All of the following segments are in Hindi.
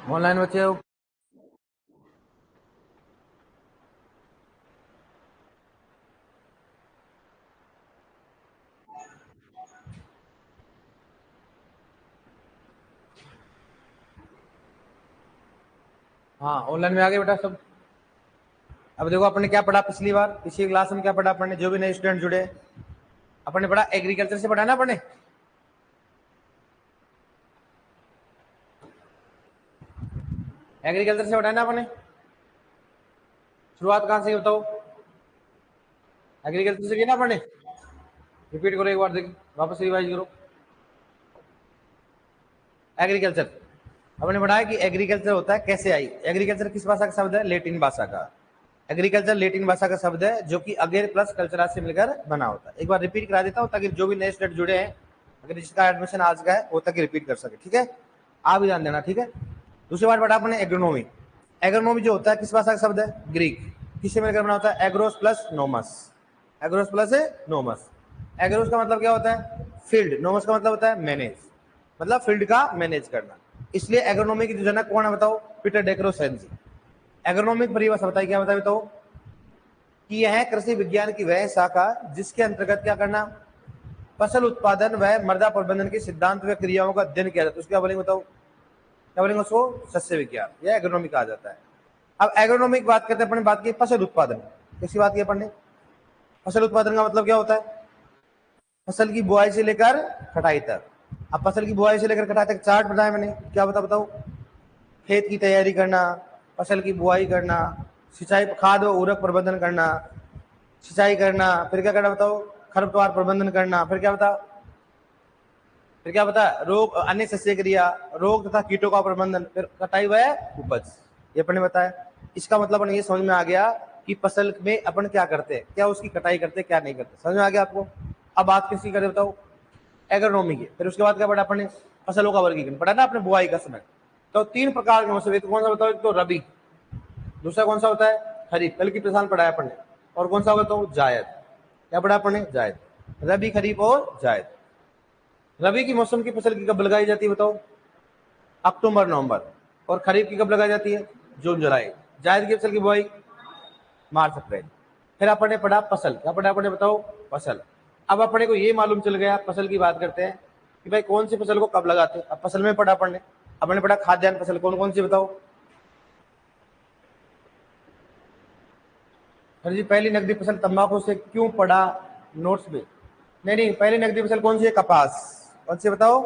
ऑनलाइन बच्चे हो? हाँ ऑनलाइन में आ गए बेटा सब। अब देखो अपने क्या पढ़ा पिछली बार, पिछली क्लास में क्या पढ़ा अपने, जो भी नए स्टूडेंट जुड़े अपने पढ़ा एग्रीकल्चर से पढ़ा ना अपने। एग्रीकल्चर से पढ़ा ना अपने। शुरुआत कहाँ से बताओ? एग्रीकल्चर से किया ना अपने। रिपीट करो एक बार, देखिए वापस रिवाइज करो। एग्रीकल्चर अपने पढ़ा है कि एग्रीकल्चर होता है कैसे आई। एग्रीकल्चर किस भाषा का शब्द है? लेटिन भाषा का। एग्रीकल्चर लेटिन भाषा का शब्द है जो कि अगेर प्लस कल्चरा से मिलकर बना होता है। एक बार रिपीट करा देता हूँ ताकि जो भी नए स्टूडेंट जुड़े हैं, अगर जिसका एडमिशन आज का है वो तक रिपीट कर सके, ठीक है। आप भी ध्यान देना, ठीक है। दूसरी बात पढ़ा अपने एग्रोनॉमी। एग्रोनॉमी जो होता है किस भाषा का शब्द है? ग्रीक। किससे मिलकर बना होता है? एग्रोस प्लस नोमस। एग्रोस प्लस नोमस। एग्रोस का मतलब क्या होता है? फील्ड। नोमस का मतलब होता है मैनेज, मतलब फील्ड का मैनेज करना। इसलिए एग्रोनॉमी की जो जनक कौन है बताओ? पीटर डेक्रोसेन जी। एग्रोनॉमिक परिभाषा बताइए, क्या बताइए बताओ? कि यह है कृषि विज्ञान की वह शाखा जिसके अंतर्गत क्या करना? फसल उत्पादन व मृदा प्रबंधन के सिद्धांत व क्रियाओं का अध्ययन किया जाता है। उसके क्या बोलेंगे बताओ? क्या बोलेंगे उसको? सस्य विज्ञान। यह एग्रोनॉमी कहा जाता है। अब एग्रोनॉमी की बात करते हैं, अपने बात की फसल उत्पादन। किसकी बात की अपन ने? फसल उत्पादन का मतलब क्या होता है? फसल की बुआई से लेकर कटाई तक। अब फसल की बुआई से लेकर कटाई तक चार्ट बनाया मैंने, क्या बताओ? खेत की तैयारी करना, फसल की बुआई करना, सिंचाई खाद और उर्वरक प्रबंधन करना, सिंचाई करना, फिर क्या करना बताओ? खरपतवार प्रबंधन करना, फिर क्या बता? फिर क्या बता? रोग अन्य सस्य क्रिया, रोग तथा कीटों का प्रबंधन, फिर कटाई व उपज। ये अपने बताया। इसका मतलब अपन ये समझ में आ गया कि फसल में अपन क्या करते हैं, क्या उसकी कटाई करते हैं, क्या नहीं करते। समझ में आ गया आपको? अब बात किसकी करें बताओ? एग्रोनॉमी की। फिर उसके बाद क्या पढ़ा अपने? फसलों का वर्गीकरण पढ़ा ना अपने, बुआई का समय। तो तीन प्रकार के मौसम, कौन सा बताओ? एक तो रबी, दूसरा कौन सा होता है? खरीफ, कल की पहचान पढ़ा है अपन ने। और कौन सा होगा तो? जायद। क्या पढ़ा अपन ने? जायद। रबी, खरीफ और जायद। रबी की मौसम की फसल की कब लगाई जाती है बताओ? अक्टूबर नवंबर। और खरीफ की कब लगाई जाती है? जून जुलाई। जायद की फसल की बुआई मार्च अप्रैल। फिर अपन ने पढ़ा फसल। क्या पढ़ा अपन ने बताओ? फसल। अब अपने को ये मालूम चल गया, फसल की बात करते हैं कि भाई कौन सी फसल को कब लगाते हैं। अब फसल में पढ़ा अपन ने, अपने पढ़ा खाद्यान्न फसल। कौन कौन सी बताओ? सर जी पहली नकदी फसल तंबाकू से क्यों पड़ा नोट्स में? नहीं नहीं, पहली नकदी फसल कौन सी है? कपास। कौन सी बताओ?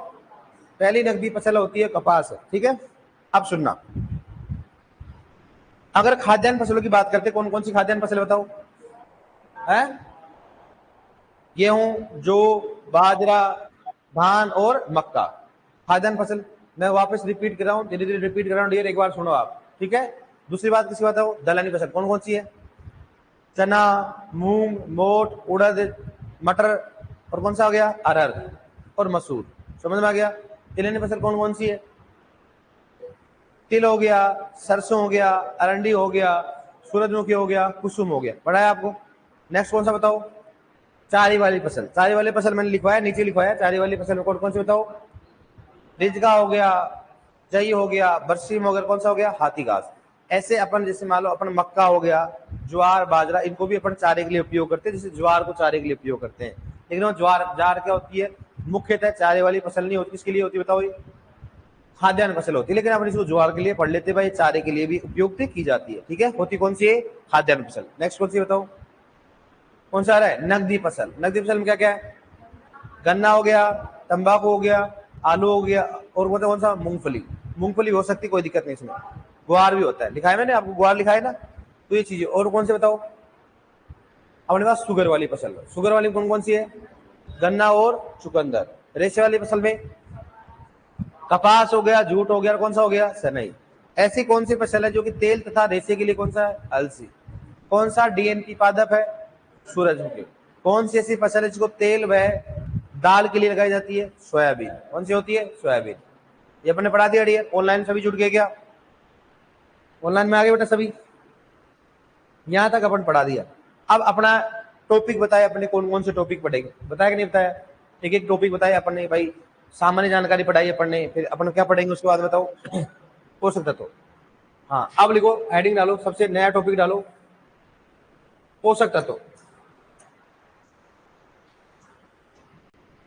पहली नकदी फसल होती है कपास, ठीक है। अब सुनना, अगर खाद्यान्न फसलों की बात करते, कौन कौन सी खाद्यान्न फसल बताओ? है गेहूं, जौ, बाजरा, धान और मक्का। खाद्यान्न फसल। मैं वापस रिपीट कर रहा हूँ, धीरे धीरे रिपीट कर रहा हूँ डियर, एक बार सुनो आप, ठीक है। दूसरी बात किसकी बताओ? दलहनी फसल। कौन कौन सी है? चना, मूंग, मोट, उड़द, मटर, और कौन सा हो गया? अरहर और मसूर। समझ में आ गया? तिलहनी फसल कौन कौन सी है? तिल हो गया, सरसों हो गया, अरंडी हो गया, सूरजमुखी हो गया, कुसुम हो गया। पढ़ा है आपको? नेक्स्ट कौन सा बताओ? चारी वाली फसल। चारी वाली फसल मैंने लिखवाया, नीचे लिखवाया। चारी वाली फसल में कौन कौन सी बताओ? रिजगा हो गया, जई हो गया, बरसीम हो गया, कौन सा हो गया? हाथी घास। ऐसे अपन जैसे मान लो अपन मक्का हो गया, ज्वार, बाजरा, इनको भी अपन चारे के लिए उपयोग करते हैं, जैसे ज्वार को चारे के लिए उपयोग करते हैं। लेकिन वो ज्वार जार क्या होती है? मुख्यतः चारे वाली फसल नहीं होती। किसके लिए होती है बताओ? ये खाद्यान्न फसल होती है, लेकिन अपन इसको ज्वार के लिए पढ़ लेते हैं भाई, चारे के लिए भी उपयुक्त की जाती है, ठीक है। होती कौन सी है? खाद्यान्न फसल। नेक्स्ट कौन सी बताओ? कौन सा आ रहा है? नकदी फसल। नकदी फसल में क्या क्या है? गन्ना हो गया, तंबाकू हो गया, आलू हो गया, और कौन सा? मूंगफली। मूंगफली हो सकती, कोई दिक्कत नहीं इसमें। ग्वार भी होता है, लिखा है मैंने आपको, ग्वार लिखा है ना। तो ये चीजें। और कौन से बताओ? अपने पास शुगर वाली फसल। शुगर वाली कौन कौन सी है? गन्ना और चुकंदर। रेशे वाली फसल में कपास हो गया, जूट हो गया, कौन सा हो गया? सनई। ऐसी कौन सी फसल है जो कि तेल तथा रेशे के लिए कौन सा है? अलसी। कौन सा डीएनपी पादप है? सूरजमुखी। कौन सी ऐसी फसल है जिसको तेल व दाल के लिए लगाई जाती है? सोयाबीन। कौन सी होती है? सोयाबीन। ये अपने पढ़ा दिया डियर। ऑनलाइन सभी जुड़ गए क्या? ऑनलाइन में आ गए बेटा सभी? यहां तक अपन पढ़ा दिया। अब अपना टॉपिक बताए अपने, कौन कौन से टॉपिक पढ़ेंगे, बताया कि नहीं बताया? एक एक टॉपिक बताया अपन ने भाई। सामान्य जानकारी पढ़ाई अपन ने, फिर अपन क्या पढ़ेंगे उसके बाद बताओ? पोषक तत्व। हाँ, अब लिखो, हेडिंग डालो, सबसे नया टॉपिक डालो, पोषक तत्व।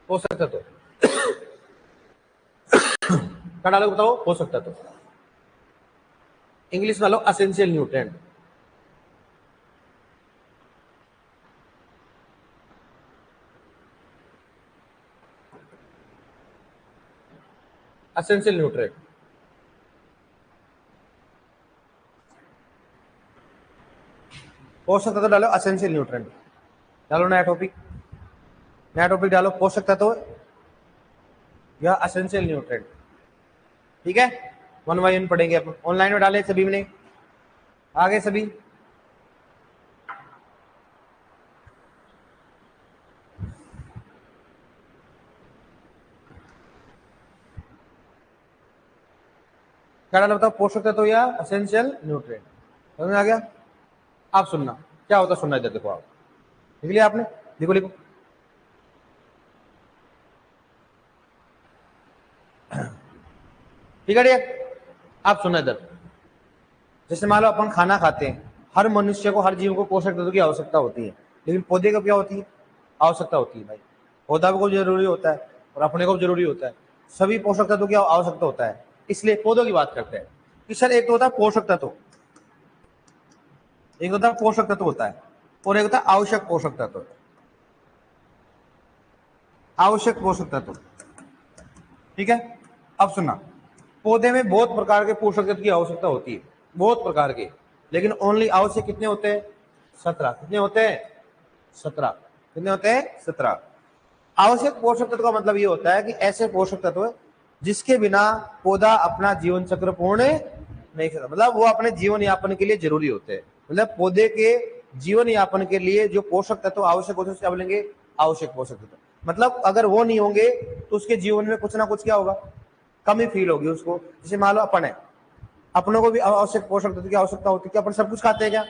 पोषक तत्व क्या डालो बताओ? पोषक तत्व। इंग्लिश में लो एसेंशियल न्यूट्रिएंट। Essential nutrient. पोषक तत्व डालो, एसेंशियल न्यूट्रिएंट डालो, नया टॉपिक। नया टॉपिक डालो, पोषक तत्व या एसेंशियल न्यूट्रिएंट। ठीक है, वन बाय वन पढ़ेंगे अपन। ऑनलाइन में डाले सभी ने, आगे सभी। क्या डाला बताओ? पोषक तत्व या एसेंशियल न्यूट्रिएंट। समझ में आ गया? आप सुनना, क्या होता है सुनना, इधर देखो। आप लिख लिया आपने? लिखो लिखो। ठीक है, आप सुनना इधर। जैसे मान लो अपन खाना खाते हैं, हर मनुष्य को, हर जीव को पोषक तत्व की आवश्यकता होती है, लेकिन पौधे को क्या होती है? आवश्यकता होती है भाई। पौधा को जरूरी होता है और अपने को जरूरी होता है, सभी पोषक तत्व की आवश्यकता होता है। इसलिए पौधों की बात करते हैं कि सर एक तो होता है पोषक तत्व, एक होता है पोषक तत्व होता है, और एक होता है आवश्यक पोषक तत्व। आवश्यक पोषक तत्व, ठीक है। अब सुनना, पौधे में बहुत प्रकार के पोषक तत्व की आवश्यकता होती है, बहुत प्रकार के, लेकिन ओनली आवश्यक कितने होते हैं? 17। कितने होते हैं? 17। कितने होते हैं? 17। आवश्यक पोषक तत्व का मतलब ये होता है कि ऐसे पोषक तत्व जिसके बिना पौधा अपना जीवन चक्र पूर्ण नहीं करता, मतलब वो अपने जीवन यापन के लिए जरूरी होते हैं। मतलब पौधे के जीवन यापन के लिए जो पोषक तत्व आवश्यक होते हैं उसे क्या बोलेंगे? आवश्यक पोषक तत्व। मतलब अगर वो नहीं होंगे तो उसके जीवन में कुछ ना कुछ क्या होगा? कमी फील होगी उसको। जैसे मान लो अपन है, अपनों को भी आवश्यक पोषक तत्व की आवश्यकता होती है। क्या अपन सब कुछ खाते हैं क्या?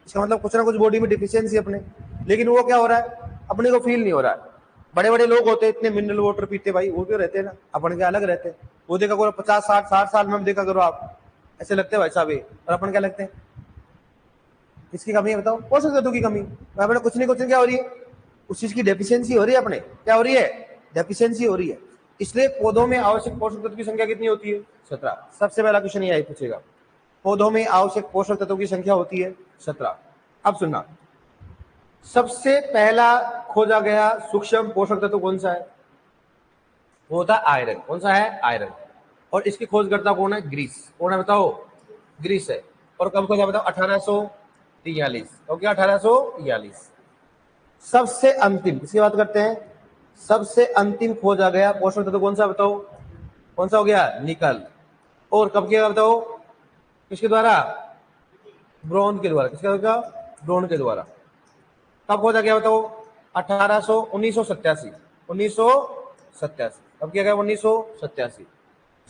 इसका मतलब कुछ ना कुछ बॉडी में डिफिशियंसी अपने, लेकिन वो क्या हो रहा है? अपने को फील नहीं हो रहा है। बड़े बड़े लोग होते हैं, इतने मिनरल वाटर पीते भाई, वो क्यों रहते हैं ना, अपन के अलग रहते हैं। वो देखा करो 50 60 60 साल में देखा करो आप, ऐसे लगते हैं भाई साहब, और अपन क्या लगते हैं? किसकी कमी है बताओ? पोषक तत्व की कमी। अपने कुछ नहीं क्या हो रही है? उस चीज की डेफिशिएंसी हो रही है अपने। क्या हो रही है? डेफिशिएंसी हो रही है। इसलिए पौधों में आवश्यक पोषक तत्व की संख्या कितनी होती है? 17। सबसे पहला क्वेश्चन ये पूछेगा, पौधों में आवश्यक पोषक तत्वों की संख्या होती है 17। अब सुनना, सबसे पहला खोजा गया सूक्ष्म पोषक तत्व कौन सा है? वो होता है आयरन। कौन सा है? आयरन। और इसकी खोजकर्ता कौन है? ग्रीस। कौन है बताओ? ग्रीस है। और कब खोजा बताओ? 1843। ओके, 1843। सबसे अंतिम, किसकी बात करते हैं? सबसे अंतिम खोजा गया पोषक तत्व कौन सा बताओ? कौन सा हो गया? निकल। और कब किया बताओ? किसके द्वारा? ब्रोन के द्वारा। किसके द्वारा? ब्रोन के द्वारा। कब खोजा गया बताओ? 1987। 1987। कब किया गया? 1987।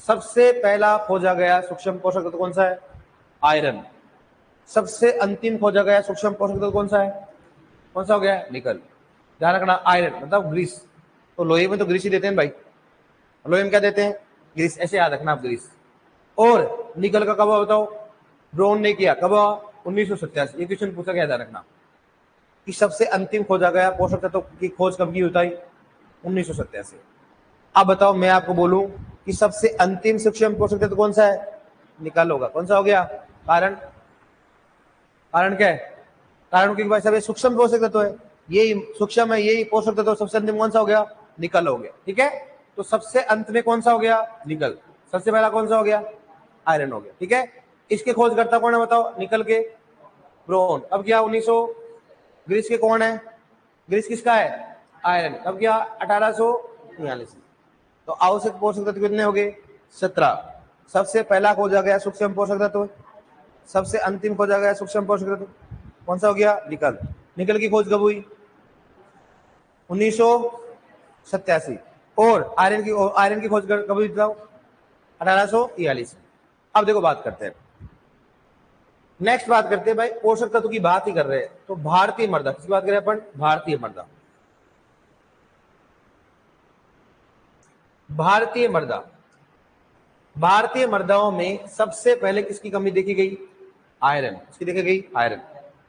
सबसे पहला खोजा गया सूक्ष्म पोषक तत्व कौन सा है? आयरन। सबसे अंतिम खोजा गया सूक्ष्म पोषक तत्व कौन सा है? कौन सा हो गया? निकल। ध्यान रखना, आयरन मतलब ग्रीस। तो लोहे में तो ग्रीस ही देते हैं भाई, लोहे में क्या देते हैं? ग्रीस। ऐसे याद रखना आप, ग्रीस। और निकल का कब बताओ? ब्रोन ने किया। कब? 1987। ये क्वेश्चन पूछा गया, ध्यान रखना कि सबसे अंतिम खोजा गया पोषक तत्व की खोज कब की हुई? 1987। अब बताओ, मैं आपको बोलूं कि सबसे अंतिम सूक्ष्म पोषक तत्व कौन सा है? निकल होगा। कौन सा हो गया? कारण? कारण क्या है? कारण क्योंकि भाई साहब सूक्ष्म पोषक तत्व है, यही सूक्ष्म है, यही पोषक तत्व सबसे अंतिम कौन सा हो गया? निकल हो गया। ठीक है, तो सबसे अंत में कौन सा हो गया? निकल। सबसे पहला कौन सा हो गया? आयरन हो गया। ठीक है, इसके खोजकर्ता कौन है बताओ? निकल के ब्रोन। अब क्या? 1900। ग्रीस के कौन है? ग्रीस किसका है? आयरन। कब किया? 1843। तो आवश्यक पोषक तत्व कितने हो गए? 17। सबसे पहला खोजा गया सूक्ष्म पोषक तत्व, सबसे अंतिम खोजा गया सूक्ष्म पोषक तत्व कौन सा हो गया? निकल। निकल की खोज कब हुई? 1987। और आयरन की खोज कब हुई? 1843। अब देखो बात करते हैं, नेक्स्ट बात करते हैं भाई, पोषक तत्व की बात ही कर रहे हैं तो भारतीय मृदा। किसकी बात करें अपन? भारतीय मृदा। भारतीय मृदा, भारतीय मृदाओं में सबसे पहले किसकी कमी देखी गई? आयरन। किसकी देखी गई? आयरन।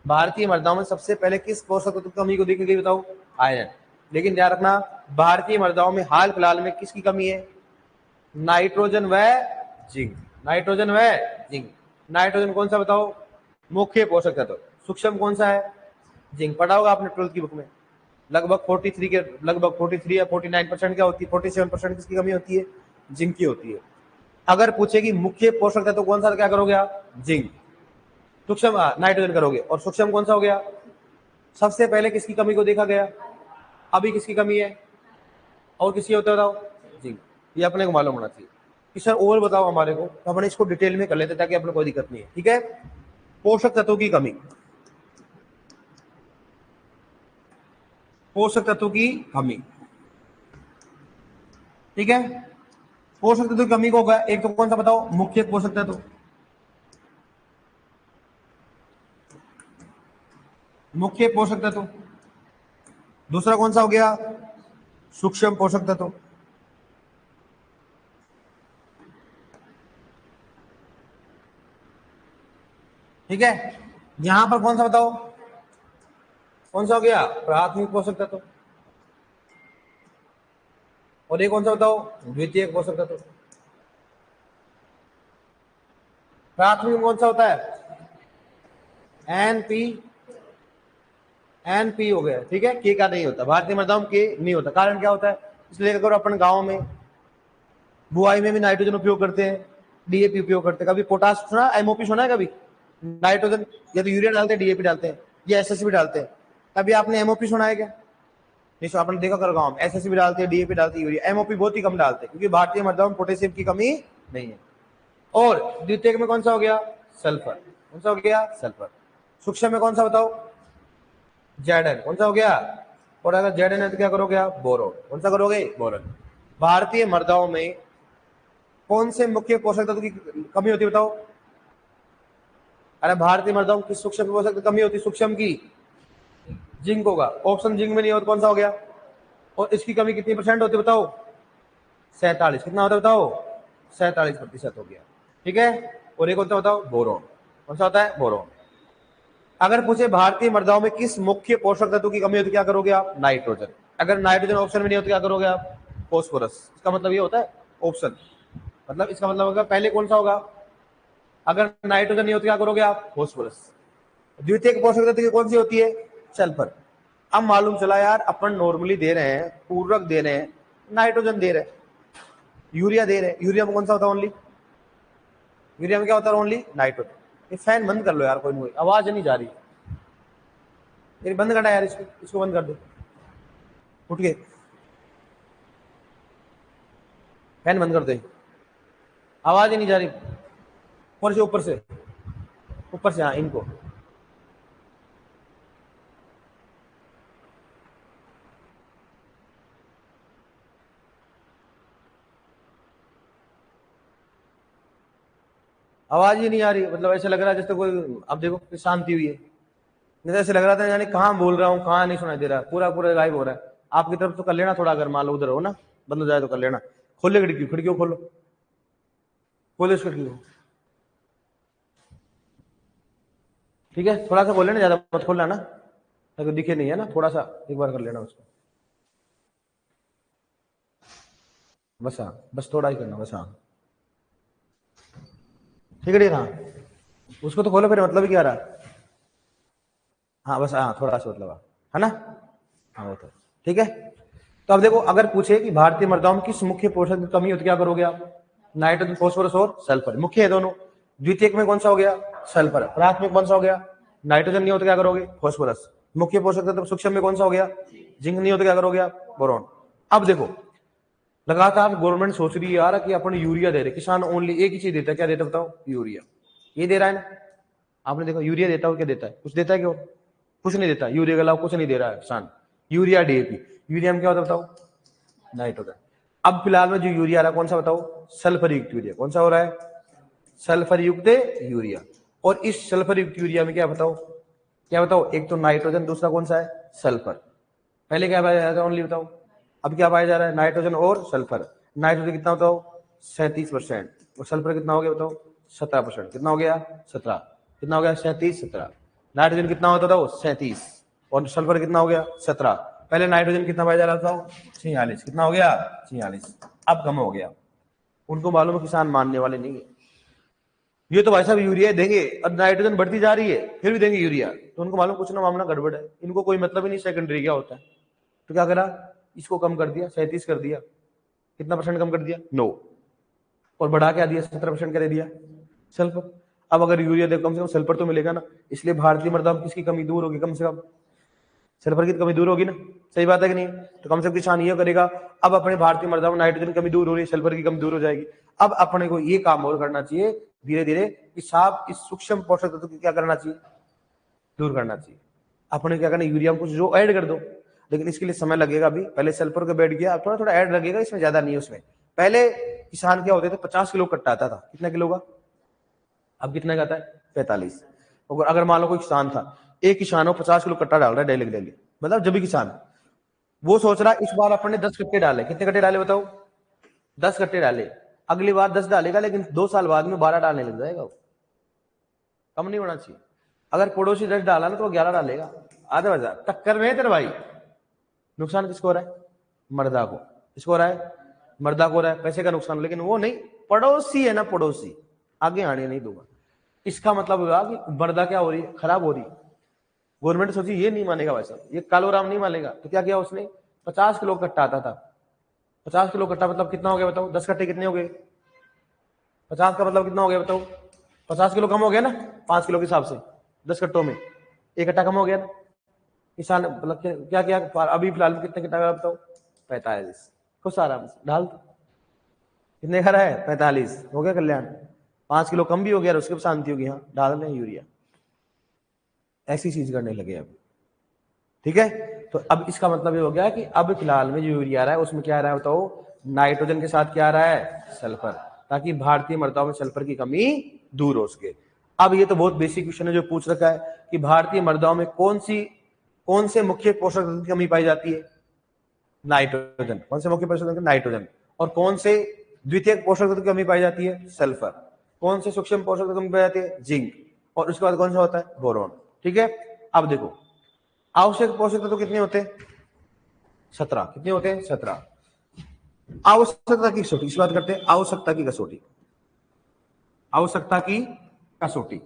भारतीय मृदाओं में सबसे पहले किस पोषक तत्व की कमी को देखी गई? बताओ। आयरन। लेकिन ध्यान रखना, भारतीय मृदाओं में हाल फिलहाल में किसकी कमी है? नाइट्रोजन व जिंक। नाइट्रोजन व जिंक। नाइट्रोजन कौन सा बताओ? मुख्य पोषक तत्व। सूक्ष्म कौन सा है? जिंक। पढ़ा होगा आपने 12th की बुक में। लगभग 43 या 49% क्या होती है? 47% किसकी कमी होती है? जिंक की होती है। अगर पूछेगी मुख्य पोषक तत्व कौन सा, क्या करोगे आप? जिंक। सूक्ष्म नाइट्रोजन करोगे। और सूक्ष्म कौन सा हो गया? सबसे पहले किसकी कमी को देखा गया? अभी किसकी कमी है? और किसकी होता है बताओ? जिंक। ये अपने को मालूम होना चाहिए कि सर और बताओ हमारे को, तो अपने इसको डिटेल में कर लेते ताकि अपने कोई दिक्कत नहीं है। ठीक है, पोषक तत्वों की कमी। पोषक तत्वों की कमी, ठीक है। पोषक तत्व की कमी को होगा, एक तो कौन सा बताओ? मुख्य पोषक तत्व। मुख्य पोषक तत्व। दूसरा कौन सा हो गया? सूक्ष्म पोषक तत्व। ठीक है, यहां पर कौन सा बताओ? कौन सा हो गया? प्राथमिक पोषक तत्व। और ये कौन सा बताओ? द्वितीयक पोषक तत्व। प्राथमिक कौन सा होता है? एनपी हो गया। ठीक है, के का नहीं होता, भारतीय मृदाओं के नहीं होता। कारण क्या होता है? इसलिए अगर अपन गांव में बुआई में भी नाइट्रोजन उपयोग करते हैं, डीएपी उपयोग करते हैं। कभी पोटास सुना, एमओपी सुना है कभी? नाइट्रोजन या तो यूरिया डालते हैं, डीएपी डालते हैं, या एसएसपी डालते हैं। कभी आपने एमओपी सुना है क्या? नहीं, तो आपने देखा कर गांव में एसएसपी डालते हैं, डीएपी डालते हैं, यूरिया। एमओपी बहुत ही कम डालते हैं क्योंकि भारतीय मृदाओं में पोटेशियम की कमी नहीं है। और द्वितीयक में कौन सा हो गया? सल्फर। कौन सा हो गया? सल्फर। सूक्ष्म में कौन सा बताओ? जेडन। कौन सा हो गया? और अगर जेडन है तो क्या करोगे आप? बोरोन। कौन सा करोगे? बोरोन। भारतीय मृदाओं में कौन से मुख्य पोषक तत्व की कमी होती है बताओ? अरे भारतीय मृदाओं की सूक्ष्म पोषक की कमी होती है, सूक्ष्म की जिंक होगा। ऑप्शन जिंक में नहीं हो तो कौन सा हो गया? और इसकी कमी कितनी % होती है बताओ? 47। कितना होता है बताओ? 47% हो गया। ठीक है, और एक होता है बताओ? बोरोन। कौन सा होता है? बोरोन। अगर पूछे भारतीय मृदाओं में किस मुख्य पोषक तत्व की कमी होती है, क्या करोगे आप? नाइट्रोजन। अगर नाइट्रोजन ऑप्शन में नहीं होता क्या करोगे आप? फॉस्फोरस। इसका मतलब ये होता है ऑप्शन, मतलब इसका मतलब होगा पहले कौन सा होगा? अगर नाइट्रोजन नहीं होता क्या करोगे आप? फॉस्फोरस। द्वितीयक पोषक तत्व की कौन सी होती है? सल्फर। अब मालूम चला यार, अपन नॉर्मली दे रहे हैं, पूरक दे रहे हैं, नाइट्रोजन दे रहे हैं, यूरिया दे रहे हैं। यूरिया में कौन सा होता है? ओनली यूरिया में क्या होता है? Only nitrogen. ये फैन बंद कर लो यार, कोई आवाज नहीं जा रही। ये बंद करना यार, इसको बंद कर दो, उठ के फैन बंद कर दे, आवाज ही नहीं जा रही। ऊपर से हाँ, इनको आवाज ही नहीं आ रही। मतलब ऐसे लग रहा है जैसे कोई, अब देखो शांति हुई है, नहीं तो ऐसे लग रहा था यानी कहाँ बोल रहा हूँ, कहाँ नहीं सुनाई दे रहा, पूरा पूरा गायब हो रहा है। आपकी तरफ तो कर लेना थोड़ा, अगर मान लो उधर हो ना, बंद हो जाए तो कर लेना। खोले खिड़की खोलो, खोलो इस खिड़की को। ठीक है, थोड़ा सा खोल लेना, ज्यादा मत खोलना ना, तो दिखे नहीं है ना, थोड़ा सा एक बार कर लेना उसको, बस हाँ, बस थोड़ा ही करना, बस हाँ। ठीक है, हाँ, उसको तो खोलो, फिर मतलब ही क्या रहा। हाँ बस हाँ, थोड़ा सा मतलब है ना, हाँ वो तो ठीक है। तो अब देखो, अगर पूछे कि भारतीय मृदाओं में किस मुख्य पोषक की कमी होती, क्या करोगे आप? नाइट्रोजन, फॉस्फोरस और सल्फर। मुख्य है दोनों। द्वितीयक में कौन सा हो गया? सल्फर। प्राथमिक कौन सा हो गया? नाइट्रोजन नहीं होता क्या करोगे? फॉस्फोरस। मुख्य पोषक तत्व सूक्ष्म में कौन सा हो गया? जिंक नहीं होता क्या करोगे आप? बोरॉन। अब देखो, लगातार गवर्नमेंट सोच रही है यार कि अपन यूरिया दे रहे, किसान ओनली एक ही चीज देता है, क्या देता है बताओ? यूरिया। ये दे रहा है ना, आपने देखा यूरिया देता हो, क्या देता है? कुछ देता है? क्यों? कुछ नहीं देता। यूरिया के अलावा कुछ नहीं दे रहा है किसान। Urea, DAP. यूरिया में क्या होता है बताओ? नाइट्रोजन। अब फिलहाल में जो यूरिया आ रहा है कौन सा बताओ? सल्फर युक्त यूरिया। कौन सा हो रहा है? सल्फर युक्त यूरिया। और इस सल्फर युक्त यूरिया में क्या बताओ? क्या बताओ? एक तो नाइट्रोजन, दूसरा कौन सा है? सल्फर। पहले क्या पाया जाता है? ओनली बताओ। अब क्या पाया जा रहा है? नाइट्रोजन और सल्फर। नाइट्रोजन कितना बताओ? 37%। और सल्फर कितना हो गया बताओ 17%, कितना हो गया 17, कितना हो गया 37, 17। नाइट्रोजन कितना होता था वो 37 और सल्फर कितना हो गया 17। पहले नाइट्रोजन कितना पाया जा रहा था 46, कितना हो गया 46, अब कम हो गया। उनको मालूम है किसान मानने वाले नहीं है, ये तो भाई साहब यूरिया देंगे और नाइट्रोजन बढ़ती जा रही है फिर भी देंगे यूरिया, तो उनको मालूम कुछ ना मामला गड़बड़ है, इनको कोई मतलब ही नहीं सेकेंडरी क्या होता है। तो क्या करा, इसको कम कर दिया 37 कर दिया, कितना परसेंट कम कर दिया 9, और बढ़ा क्या दिया 17% कर दिया सल्फर। अब अगर यूरिया दे कम से कम सल्फर तो मिलेगा ना, इसलिए भारतीय मृदा में किसकी कमी दूर होगी, कम से कम सल्फर की कमी दूर होगी ना, सही बात है कि नहीं। तो कम से कम किसान ये करेगा, अब अपने भारतीय मृदा में नाइट्रोजन की कमी दूर हो रही है, सल्फर की कमी दूर हो जाएगी। अब अपने को ये काम और करना चाहिए धीरे धीरे कि साहब इस सूक्ष्म पोषक तत्व की क्या करना चाहिए, दूर करना चाहिए। अपने क्या करना, यूरिया में कुछ जो ऐड कर दो, लेकिन इसके लिए समय लगेगा। अभी पहले सल्फर का बैठ गया, अब थोड़ा थोड़ा ऐड लगेगा, इसमें ज्यादा नहीं है। उसमें पहले किसान क्या होते थे 50 किलो कट्टा आता था, कितना किलो का, अब कितना का आता है 45। अगर मान लो कोई किसान था, एक किसान हो 50 किलो कट्टा डाल रहा है डेली डेली, मतलब जब भी किसान वो सोच रहा है इस बार अपने 10 कट्टे डाले, कितने कट्टे डाले बताओ 10 कट्टे डाले, अगली बार 10 डालेगा, लेकिन 2 साल बाद में 12 डालने लग जाएगा, कम नहीं होना चाहिए। अगर पड़ोसी 10 डाला ना तो 11 डालेगा, आधे हजार टक्कर में है तेरे भाई। नुकसान किसको हो रहा है, मर्दा को, किसको हो रहा है, मर्दा को हो रहा है, पैसे का नुकसान, लेकिन वो नहीं, पड़ोसी है ना, पड़ोसी आगे आने नहीं दूंगा। इसका मतलब हुआ कि मर्दा क्या हो रही है, खराब हो रही है। गवर्नमेंट सोची ये नहीं मानेगा भाई साहब, ये कालूराम नहीं मानेगा, तो क्या किया उसने 50 किलो कट्टा आता था, 50 किलो कट्टा मतलब कितना हो गया बताओ, 10 कट्टे कितने हो गए, 50 का मतलब कितना हो गया बताओ, 50 किलो कम हो गया ना 5 किलो के हिसाब से, 10 कट्टों में एक कट्टा कम हो गया ना। किसान मतलब क्या किया, अभी फिलहाल में कितने कट्टा बताओ 45, खुश आराम से डाल दो, कितने खरा है 45, हो गया कल्याण, 5 किलो कम भी हो गया, उसके बाद शांति होगी, हाँ डाल लें यूरिया, ऐसी चीज करने लगे अब, ठीक है। तो अब इसका मतलब ये हो गया कि अब फिलहाल में जो यूरिया आ रहा है उसमें क्या आ रहा है बताओ, नाइट्रोजन के साथ क्या आ रहा है, सल्फर, ताकि भारतीय मृदाओं में सल्फर की कमी दूर हो सके। अब ये तो बहुत बेसिक क्वेश्चन है जो पूछ रखा है कि भारतीय मृदाओं में कौन से मुख्य पोषक तत्व की कमी पाई जाती है, नाइट्रोजन, कौन से मुख्य पोषक तत्व, नाइट्रोजन, और कौन से द्वितीय पोषक तत्व की कमी पाई जाती है, सल्फर, कौन से सूक्ष्म पोषक तत्व की कमी पाई जाती है, जिंक, और उसके बाद कौन सा होता है, बोरोन, ठीक है। अब देखो आवश्यक पोषक तत्व कितने होते हैं, 17, कितने होते हैं 17। आवश्यकता की कसौटी, इस बात करते हैं आवश्यकता की कसौटी, आवश्यकता की कसौटी,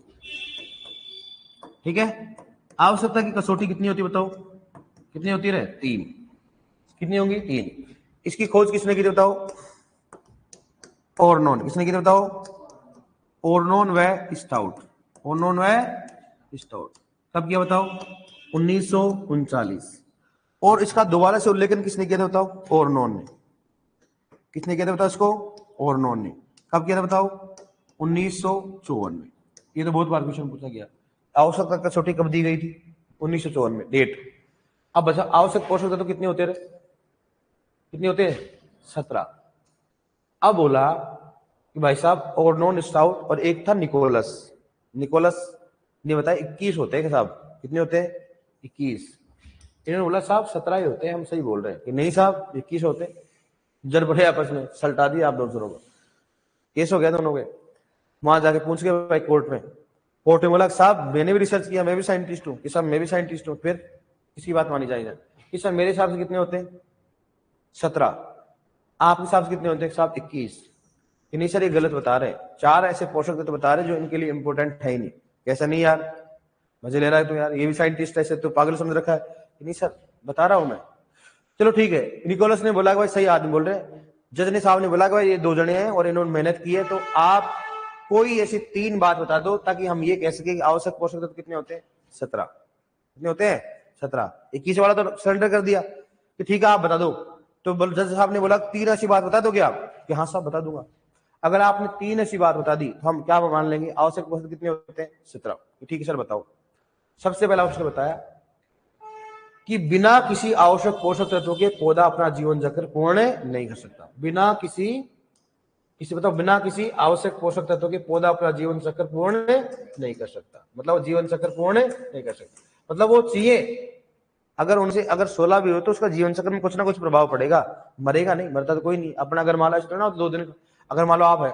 ठीक है। आवश्यकता की कसौटी कितनी होती है बताओ, कितनी होती है, 3, कितनी होंगी 3। इसकी खोज किसने की थी बताओ, ओर्नोन, किसने की थी बताओ, ओर्नोन व स्टाउट, ओर्नोन व स्टाउट, कब किया बताओ 1939। और इसका दोबारा से उल्लेखन किसने किया था बताओ, ओर्नोन ने, किसने किया था बताओ इसको, ओर्नोन ने, कब किया था बताओ 1954 में। ये तो बहुत बार क्वेश्चन पूछा गया, आवश्यकता कसौटी कब दी गई थी 1954 में, डेट। अब बचा आवश्यक पोषक तत्व कितने होते रहे, कितने होते हैं 17। अब बोला कि भाई साहब ओर्नोन, स्टाउट और एक था निकोलस, निकोलस ने बताया 21 होते हैं साहब, कितने होते हैं 21। इन्होंने बोला साहब 17 ही होते हैं, हम सही बोल रहे हैं कि नहीं साहब 21 होते हैं। जर बढ़े आपस में, सल्टा दिया आप दोनों को, केस हो गया दोनों के। वहां जाके पूछ गए भाई कोर्ट में, कोर्ट में बोला साहब मैंने भी रिसर्च किया, मैं भी साइंटिस्ट हूँ, कि साहब मैं भी साइंटिस्ट हूँ, फिर किसी बात मानी जाएगी कि सर मेरे हिसाब से कितने होते हैं 17, आपके हिसाब से कितने होते हैं साहब 21। नहीं सर ये गलत बता रहे हैं, 4 ऐसे पोषक तत्व तो बता रहे जो इनके लिए इंपॉर्टेंट है ही नहीं। कैसा नहीं यार, मजे ले रहा है तू यार, ये भी साइंटिस्ट है, तो पागल समझ रखा है। नहीं सर बता रहा हूं मैं, चलो ठीक है। निकोलस ने बोला कि भाई सही आदमी बोल रहे, जज ने साहब ने बोला कि भाई ये 2 जने हैं और इन्होंने मेहनत की है, तो आप कोई ऐसी 3 बात बता दो ताकि हम ये कह सके कि आवश्यक पोषक तत्व कितने होते हैं 17, कितने होते हैं 17। 21 वाला तो सरेंडर कर दिया कि ठीक है आप बता दो, तो जज साहब ने बोला 3 ऐसी बात बता दोगे आप, कि हाँ साहब बता दूंगा। अगर आपने 3 ऐसी बात बता दी तो हम क्या मान लेंगे, आवश्यक पोषक कितने होते हैं 17। ठीक है सर बताओ। सबसे पहला उसने बताया कि बिना किसी आवश्यक पोषक तत्वों के पौधा अपना जीवन चक्र पूर्ण नहीं कर सकता। बिना किसी बताओ, बिना किसी आवश्यक पोषक तत्वों के पौधा अपना जीवन चक्र पूर्ण नहीं कर सकता, मतलब जीवन चक्र पूर्ण नहीं कर सकता, मतलब वो चाहिए। अगर उनसे अगर 16 भी हो तो उसका जीवन चक्र में कुछ ना कुछ प्रभाव पड़ेगा, मरेगा नहीं, मरता तो कोई नहीं। अपना अगर मान लो ना 2 दिन, अगर मान लो आप है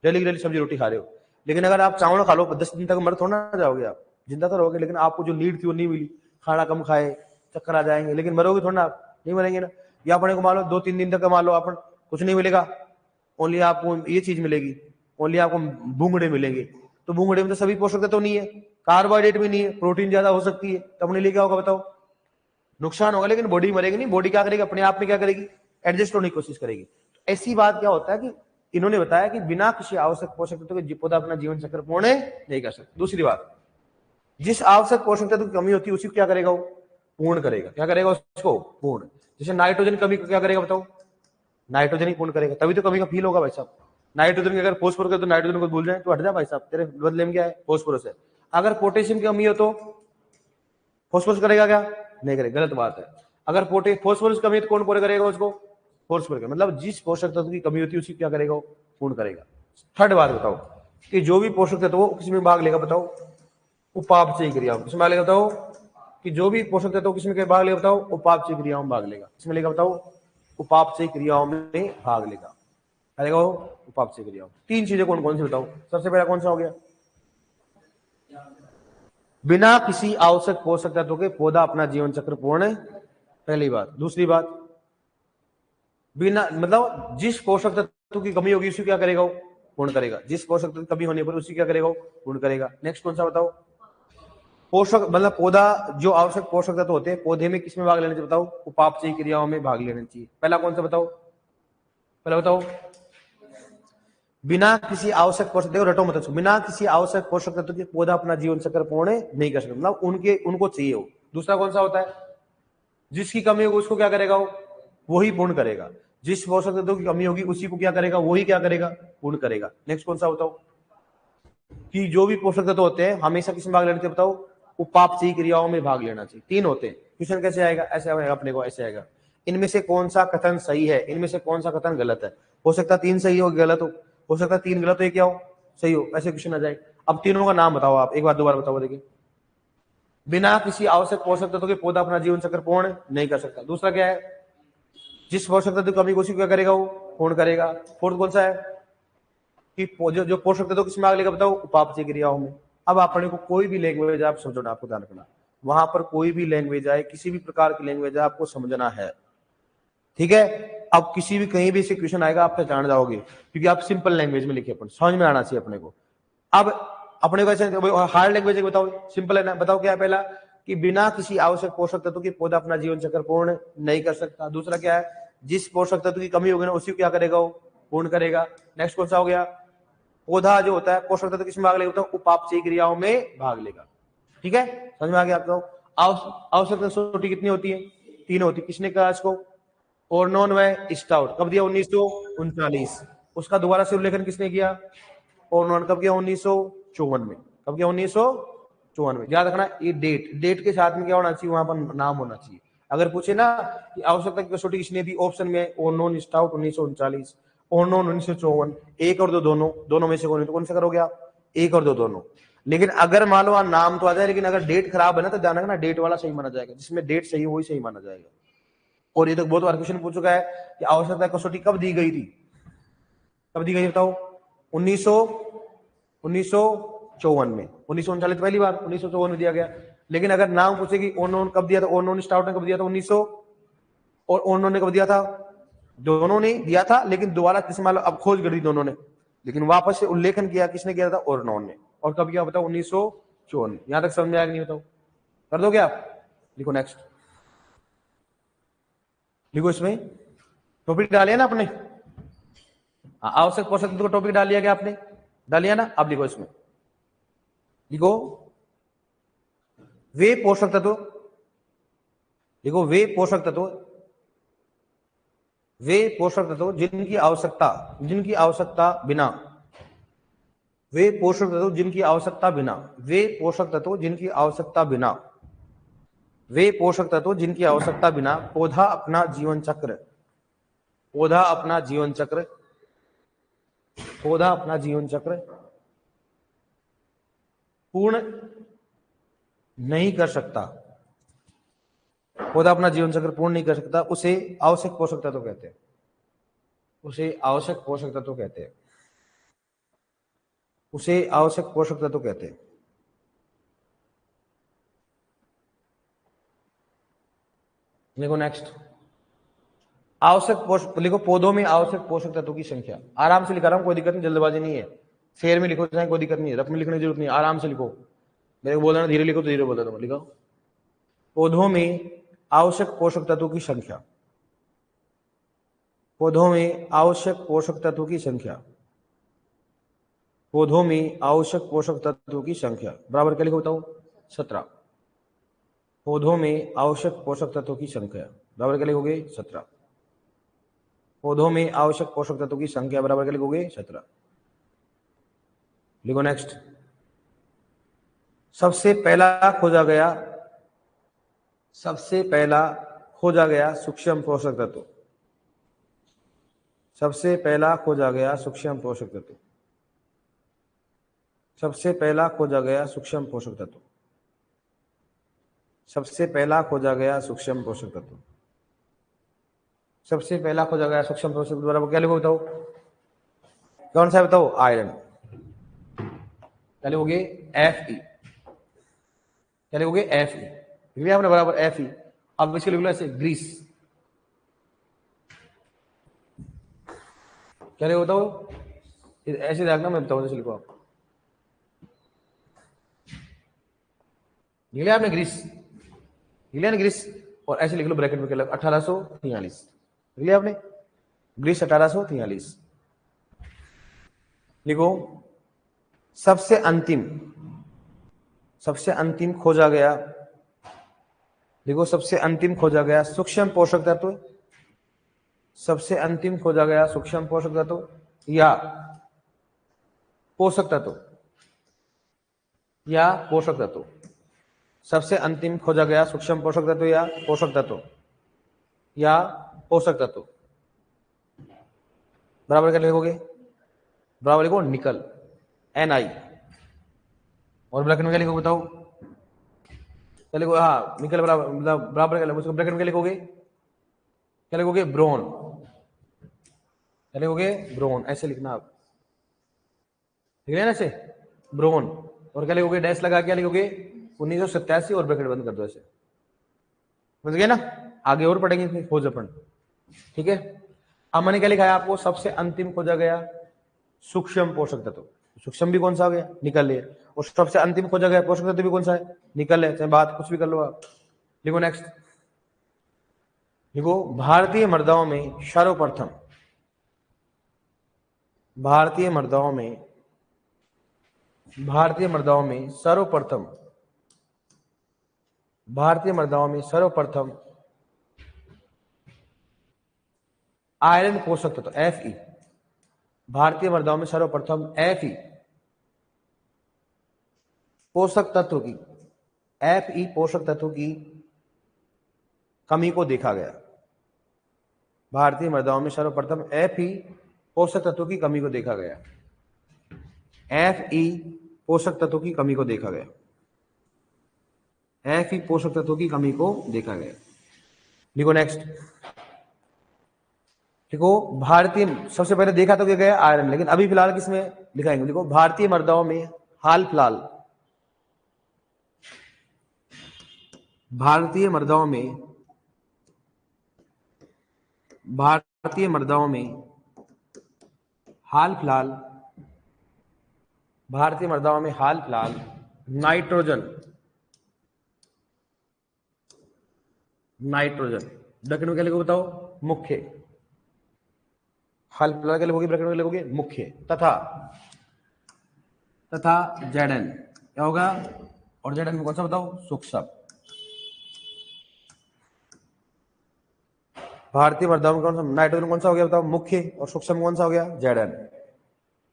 डेली की डेली सब्जी रोटी खा रहे हो, लेकिन अगर आप चावल खा लो 10 दिन तक मर थोड़ा ना जाओगे, आप जिंदा तो रहोगे, लेकिन आपको जो नीड थी वो नहीं मिली, खाना कम खाए, चक्कर आ जाएंगे, लेकिन मरोगे थोड़ा ना आप, नहीं मरेंगे ना। या अपने को मान लो 2-3 दिन तक मान लो अपन कुछ नहीं मिलेगा, ओनली आपको ये चीज मिलेगी, ओनली आपको भूंगड़े मिलेंगे, तो भूंगड़े में तो सभी पोषक तत्व नहीं है, कार्बोहाइड्रेट भी नहीं है, प्रोटीन ज्यादा हो सकती है, तब अपने लिए क्या होगा बताओ, नुकसान होगा, लेकिन बॉडी मरेगी नहीं। बॉडी क्या करेगी, अपने आप में क्या करेगी, एडजस्ट होने की कोशिश करेगी। तो ऐसी बात क्या होता है कि इन्होंने बताया कि बिना किसी आवश्यक पोषक तत्व के पौधा अपना जीवन चक्र पूर्ण नहीं कर सकता। दूसरी बात, जिस आवश्यक पोषक तत्व की कमी होती है उसी को क्या करेगा, वो पूर्ण करेगा। क्या करेगा उसको, पूर्ण। जैसे नाइट्रोजन कमी को क्या करेगा बताओ, नाइट्रोजन ही पूर्ण करेगा, तभी तो कमी का फील होगा भाई साहब। नाइट्रोजन की अगर फॉस्फोरस कर तो नाइट्रोजन को भूल जाए तो हट जा भाई साहब, तेरे बदले में क्या है, फॉस्फोरस है। अगर पोटेशियम की कमी हो तो फॉस्फोरस करेगा क्या, नहीं करेगा, गलत बात है। अगर फॉस्फोरस कमी है तो कौन पूरा करेगा उसको, फॉस्फोरस करेगा। मतलब जिस पोषक तत्व की कमी होती है उसी क्या करेगा, पूर्ण करेगा। थर्ड बात बताओ कि जो भी पोषक तत्व वो किसमें भाग लेगा बताओ, उपापचयी क्रियाओं में। किसमें भाग लेगा बताओ, कि जो भी पोषक तत्व किसमें भाग लेगा बताओ, उपापचयी क्रियाओं में भाग लेगा। किसमें लेगा बताओ, उपापचयी क्रियाओं में भाग लेगा। करेगा वो उपापचयी क्रियाओं। तीन चीजें कौन कौन सी बताओ, सबसे पहला कौन सा हो गया, बिना किसी आवश्यक पोषक तत्व के पौधा अपना जीवन चक्र पूर्ण, पहली बात। दूसरी बात, बिना मतलब जिस पोषक तत्व की कमी होगी उसी क्या करेगा, वो पूर्ण करेगा। जिस पोषक तत्व की कमी होने पर उसी क्या करेगा, वो पूर्ण करेगा। नेक्स्ट कौन सा बताओ, पोषक मतलब पौधा जो आवश्यक पोषक तत्व होते हैं पौधे में किसमें भाग लेना चाहिए बताओ, उपापचयी क्रियाओं में भाग लेना चाहिए। पहला कौन सा बताओ, पहला बताओ, बिना किसी आवश्यक पोषक, देखो रटो मत, बिना किसी आवश्यक पोषक तत्व के पौधा अपना जीवन चक्र पूर्ण नहीं कर सकता, मतलब उनको चाहिए हो। दूसरा कौन सा होता है, जिसकी कमी होगी उसको क्या करेगा, वो वही पूर्ण करेगा। जिस पोषक तत्व की कमी होगी उसी को क्या करेगा, वही क्या करेगा, पूर्ण करेगा। नेक्स्ट कौन सा बताओ, कि जो भी पोषक तत्व होते हैं हमेशा किसमें भाग लेना चाहिए बताओ, उपापचयी क्रियाओं में भाग लेना चाहिए। तीन होते हैं। क्वेश्चन कैसे आएगा, ऐसे आएगा अपने को, ऐसे आएगा, इनमें से कौन सा कथन सही है, इनमें से कौन सा कथन गलत है। हो सकता है तीन सही हो, गलत हो सकता है तीन गलत हो, क्या हो सही हो, ऐसे क्वेश्चन आ जाए। अब तीनों का नाम बताओ आप, एक बार दोबारा बताओ, देखिए। बिना किसी आवश्यक पोषक तत्व के पौधा अपना जीवन चक्र पूर्ण नहीं कर सकता। दूसरा क्या है, जिस पोषक तत्व की कमी को उसी क्या करेगा, वो पूर्ण करेगा। फोर्थ कौन सा है, कि जो पोषक तत्व किसमें भाग लेगा बताओ, उपापचयी क्रियाओं में। अब अपने को कोई भी लैंग्वेज आप समझो, आपको ध्यान रखना, वहां पर कोई भी लैंग्वेज आए, किसी भी प्रकार की लैंग्वेज है, आपको समझना है, ठीक है। अब किसी भी कहीं भी से क्वेश्चन आएगा आप पहचान जाओगे, क्योंकि आप सिंपल लैंग्वेज में लिखे, अपन समझ में आना चाहिए अपने को। अब अपने को ऐसे हार्ड लैंग्वेज बताओ, सिंपल है ना, बताओ क्या है, पहला कि बिना किसी आवश्यक पोषक तत्व के पौधा अपना जीवन चक्र पूर्ण नहीं कर सकता। दूसरा क्या है, जिस पोषक तत्व की कमी होगी ना उसी को क्या करेगा, वो पूर्ण करेगा। नेक्स्ट कौन सा हो गया, पौधा जो होता है पोषक तत्व किसमें भाग लेगा, उपापचयी क्रियाओं में भाग लेगा। ठीक है, समझ में आ गया आपको। आवश्यक कसौटी कितनी होती है, तीन होती है। किसने कहा इसको, ओर्नोन व स्टाउट। कब दिया, 1939। उसका दोबारा से उल्लेखन किसने किया, ओर्नोन। कब किया, 1954 में। कब किया, 1954 में। याद रखना ये डेट के साथ में क्या होना चाहिए, वहां पर नाम होना चाहिए। अगर पूछे ना कि आवश्यकता की कसौटी किसने दी, ऑप्शन में ओर्नोन स्टाउट 1939, ओर्नोन 1954, एक और दो दोनों में से कौन, तो कौन सा करोगे आप, एक और दो दोनों। लेकिन अगर मान लो नाम तो आ जाए, लेकिन अगर डेट खराब है ना तो ध्यान रखना डेट वाला सही माना जाएगा, जिसमें डेट सही वही सही माना जाएगा। और ये तो बहुत बार क्वेश्चन पूछ चुका है कि आवश्यकता कसौटी कब दी गई थी, कब दी गई बताओ, 1954 में। 1939 पहली बार, 1954 में दिया गया। लेकिन अगर नाम पूछेगी ओर्नोन कब दिया था, ओर्नोन स्टाउट ने कब दिया था 1900, और ओर्नोन ने कब दिया था, दोनों ने दिया था, लेकिन दोबारा किस मान लो अब खोज कर दी दोनों ने, लेकिन वापस से उल्लेखन किया किसने किया था, ओर्नोन ने। और कब किया बताओ, 1954। यहां तक समझ में आया कि नहीं बताओ, कर दोगे आप, लिखो नेक्स्ट, लिखो इसमें टॉपिक डालिए ना आपने, आवश्यक पोषक तत्व का टॉपिक डाल लिया क्या आपने, डाल लिया ना। अब लिखो इसमें, लिखो वे पोषक तत्व, लिखो वे पोषक तत्व, वे पोषक तत्व जिनकी आवश्यकता बिना, वे पोषक तत्व जिनकी आवश्यकता बिना, वे पोषक तत्व जिनकी आवश्यकता बिना, वे पोषक तत्व जिनकी आवश्यकता बिना पौधा अपना जीवन चक्र, पौधा अपना जीवन चक्र, पौधा अपना जीवन चक्र पूर्ण नहीं कर सकता, पौधा अपना जीवन चक्र पूर्ण नहीं कर सकता, उसे आवश्यक पोषक तत्व कहते हैं, उसे आवश्यक पोषक तत्व कहते हैं। उसे आवश्यक पोषक तत्व कहते हैं। लिखो नेक्स्ट, आवश्यक पोषक, लिखो पौधों में आवश्यक पोषक तत्वों की संख्या। आराम से लिखा रहा हूं, कोई दिक्कत नहीं, जल्दबाजी नहीं है। शेर में लिखो चाहे, कोई दिक्कत नहीं है, रफ में लिखने की जरूरत नहीं, आराम से लिखो। मेरे को बोल रहा धीरे लिखो तो धीरे बोल रहा, लिखो पौधों में आवश्यक पोषक तत्वों की संख्या। पौधों में आवश्यक पोषक तत्वों की संख्या। पौधों में आवश्यक पोषक तत्वों की संख्या बराबर क्या लिखो बताओ? 17। पौधों में आवश्यक पोषक तत्वों की संख्या बराबर क्या लिखोगे? 17। पौधों में आवश्यक पोषक तत्वों की संख्या बराबर क्या लिखोगे? 17। लिखो नेक्स्ट, सबसे पहला खोजा गया सूक्ष्म पोषक तत्व। सबसे पहला खोजा गया सूक्ष्म पोषक तत्व। सबसे पहला खोजा गया सूक्ष्म पोषक तत्व। सबसे पहला खोजा गया सूक्ष्म पोषक तत्व। सबसे पहला खोजा गया सूक्ष्म पोषक तत्व बराबर क्या लिखो बताओ? कौन सा है बताओ? आयरन। क्या लिखोगे? Fe। क्या लिखोगे? Fe। लिख लिया आपने बराबर Fe। अब इसके लिख लो ऐसे, ग्रीस। क्या लिखो बताओ? ऐसे देखना, मैं बताऊं जैसे लिखो आप। लिख लिया आपने ग्रीस? लिख लिया ना ग्रीस? और ऐसे लिख लो ब्रैकेट में क्या लगा? 1843। लिख लिया आपने? ग्रीस 1843। लिखो, सबसे अंतिम खोजा गया, देखो सबसे अंतिम खोजा गया सूक्ष्म पोषक तत्व। सबसे अंतिम खोजा गया सूक्ष्म पोषक तत्व या पोषक तत्व, या पोषक तत्व। सबसे अंतिम खोजा गया सूक्ष्म पोषक तत्व या पोषक तत्व, या पोषक तत्व बराबर क्या लिखोगे? बराबर लिखो निकल, Ni। और ब्रैकेट में क्या लिखोगे बताओ? क्या लिखो? हाँ, निकल बराबर, बराबर क्या लिखोगे? ब्रैकेट में क्या लिखोगे? क्या लिखोगे? ब्रोन। क्या लिखोगे? ब्रोन। ऐसे लिखना आप, ठीक है ना? ऐसे ब्रोन। और क्या लिखोगे? डैश लगा, क्या लिखोगे? 1987 और ब्रैकेट बंद कर दो ऐसे। समझ गए ना? आगे और पढ़ेंगे खोज अपन, ठीक है? अब मैंने क्या लिखा है आपको? सबसे अंतिम खोजा गया सूक्ष्म पोषक तत्व। सूक्ष्म भी कौन सा हो गया? निकल है। और सबसे अंतिम खोजा गया पोषक तत्व भी कौन सा है? निकल है। चाहे बात कुछ भी कर लो आप। लिखो नेक्स्ट, लिखो भारतीय मृदाओं में सर्वप्रथम, भारतीय मृदाओं में सर्वप्रथम आयरन पोषक तत्व Fe। भारतीय मृदाओं में सर्वप्रथम Fe पोषक तत्व की, Fe पोषक तत्व की कमी को देखा गया। भारतीय मृदाओं में सर्वप्रथम Fe पोषक तत्व की कमी को देखा गया। Fe पोषक तत्व की कमी को देखा गया। Fe पोषक तत्व की कमी को देखा गया। लिखो नेक्स्ट, देखो भारतीय, सबसे पहले देखा तो क्या गया? आयरन। लेकिन अभी फिलहाल किसमें लिखाएंगे? देखो भारतीय मृदाओं में हाल फिलहाल, भारतीय मृदाओं में हाल फिलहाल, भारतीय मृदाओं में हाल फिलहाल नाइट्रोजन ब्रैकेट में क्या लिखोगे बताओ? मुख्य। हाल फिलहाल क्या लिखोगे? ब्रैकेट में लिखोगे मुख्य। तथा Zn क्या होगा? और Zn में कौन सा बताओ? सूक्ष्म। भारतीय मृदाओं में कौन सा? नाइट्रोजन कौन सा हो गया बताओ? मुख्य। और सूक्ष्म कौन सा हो गया? Zn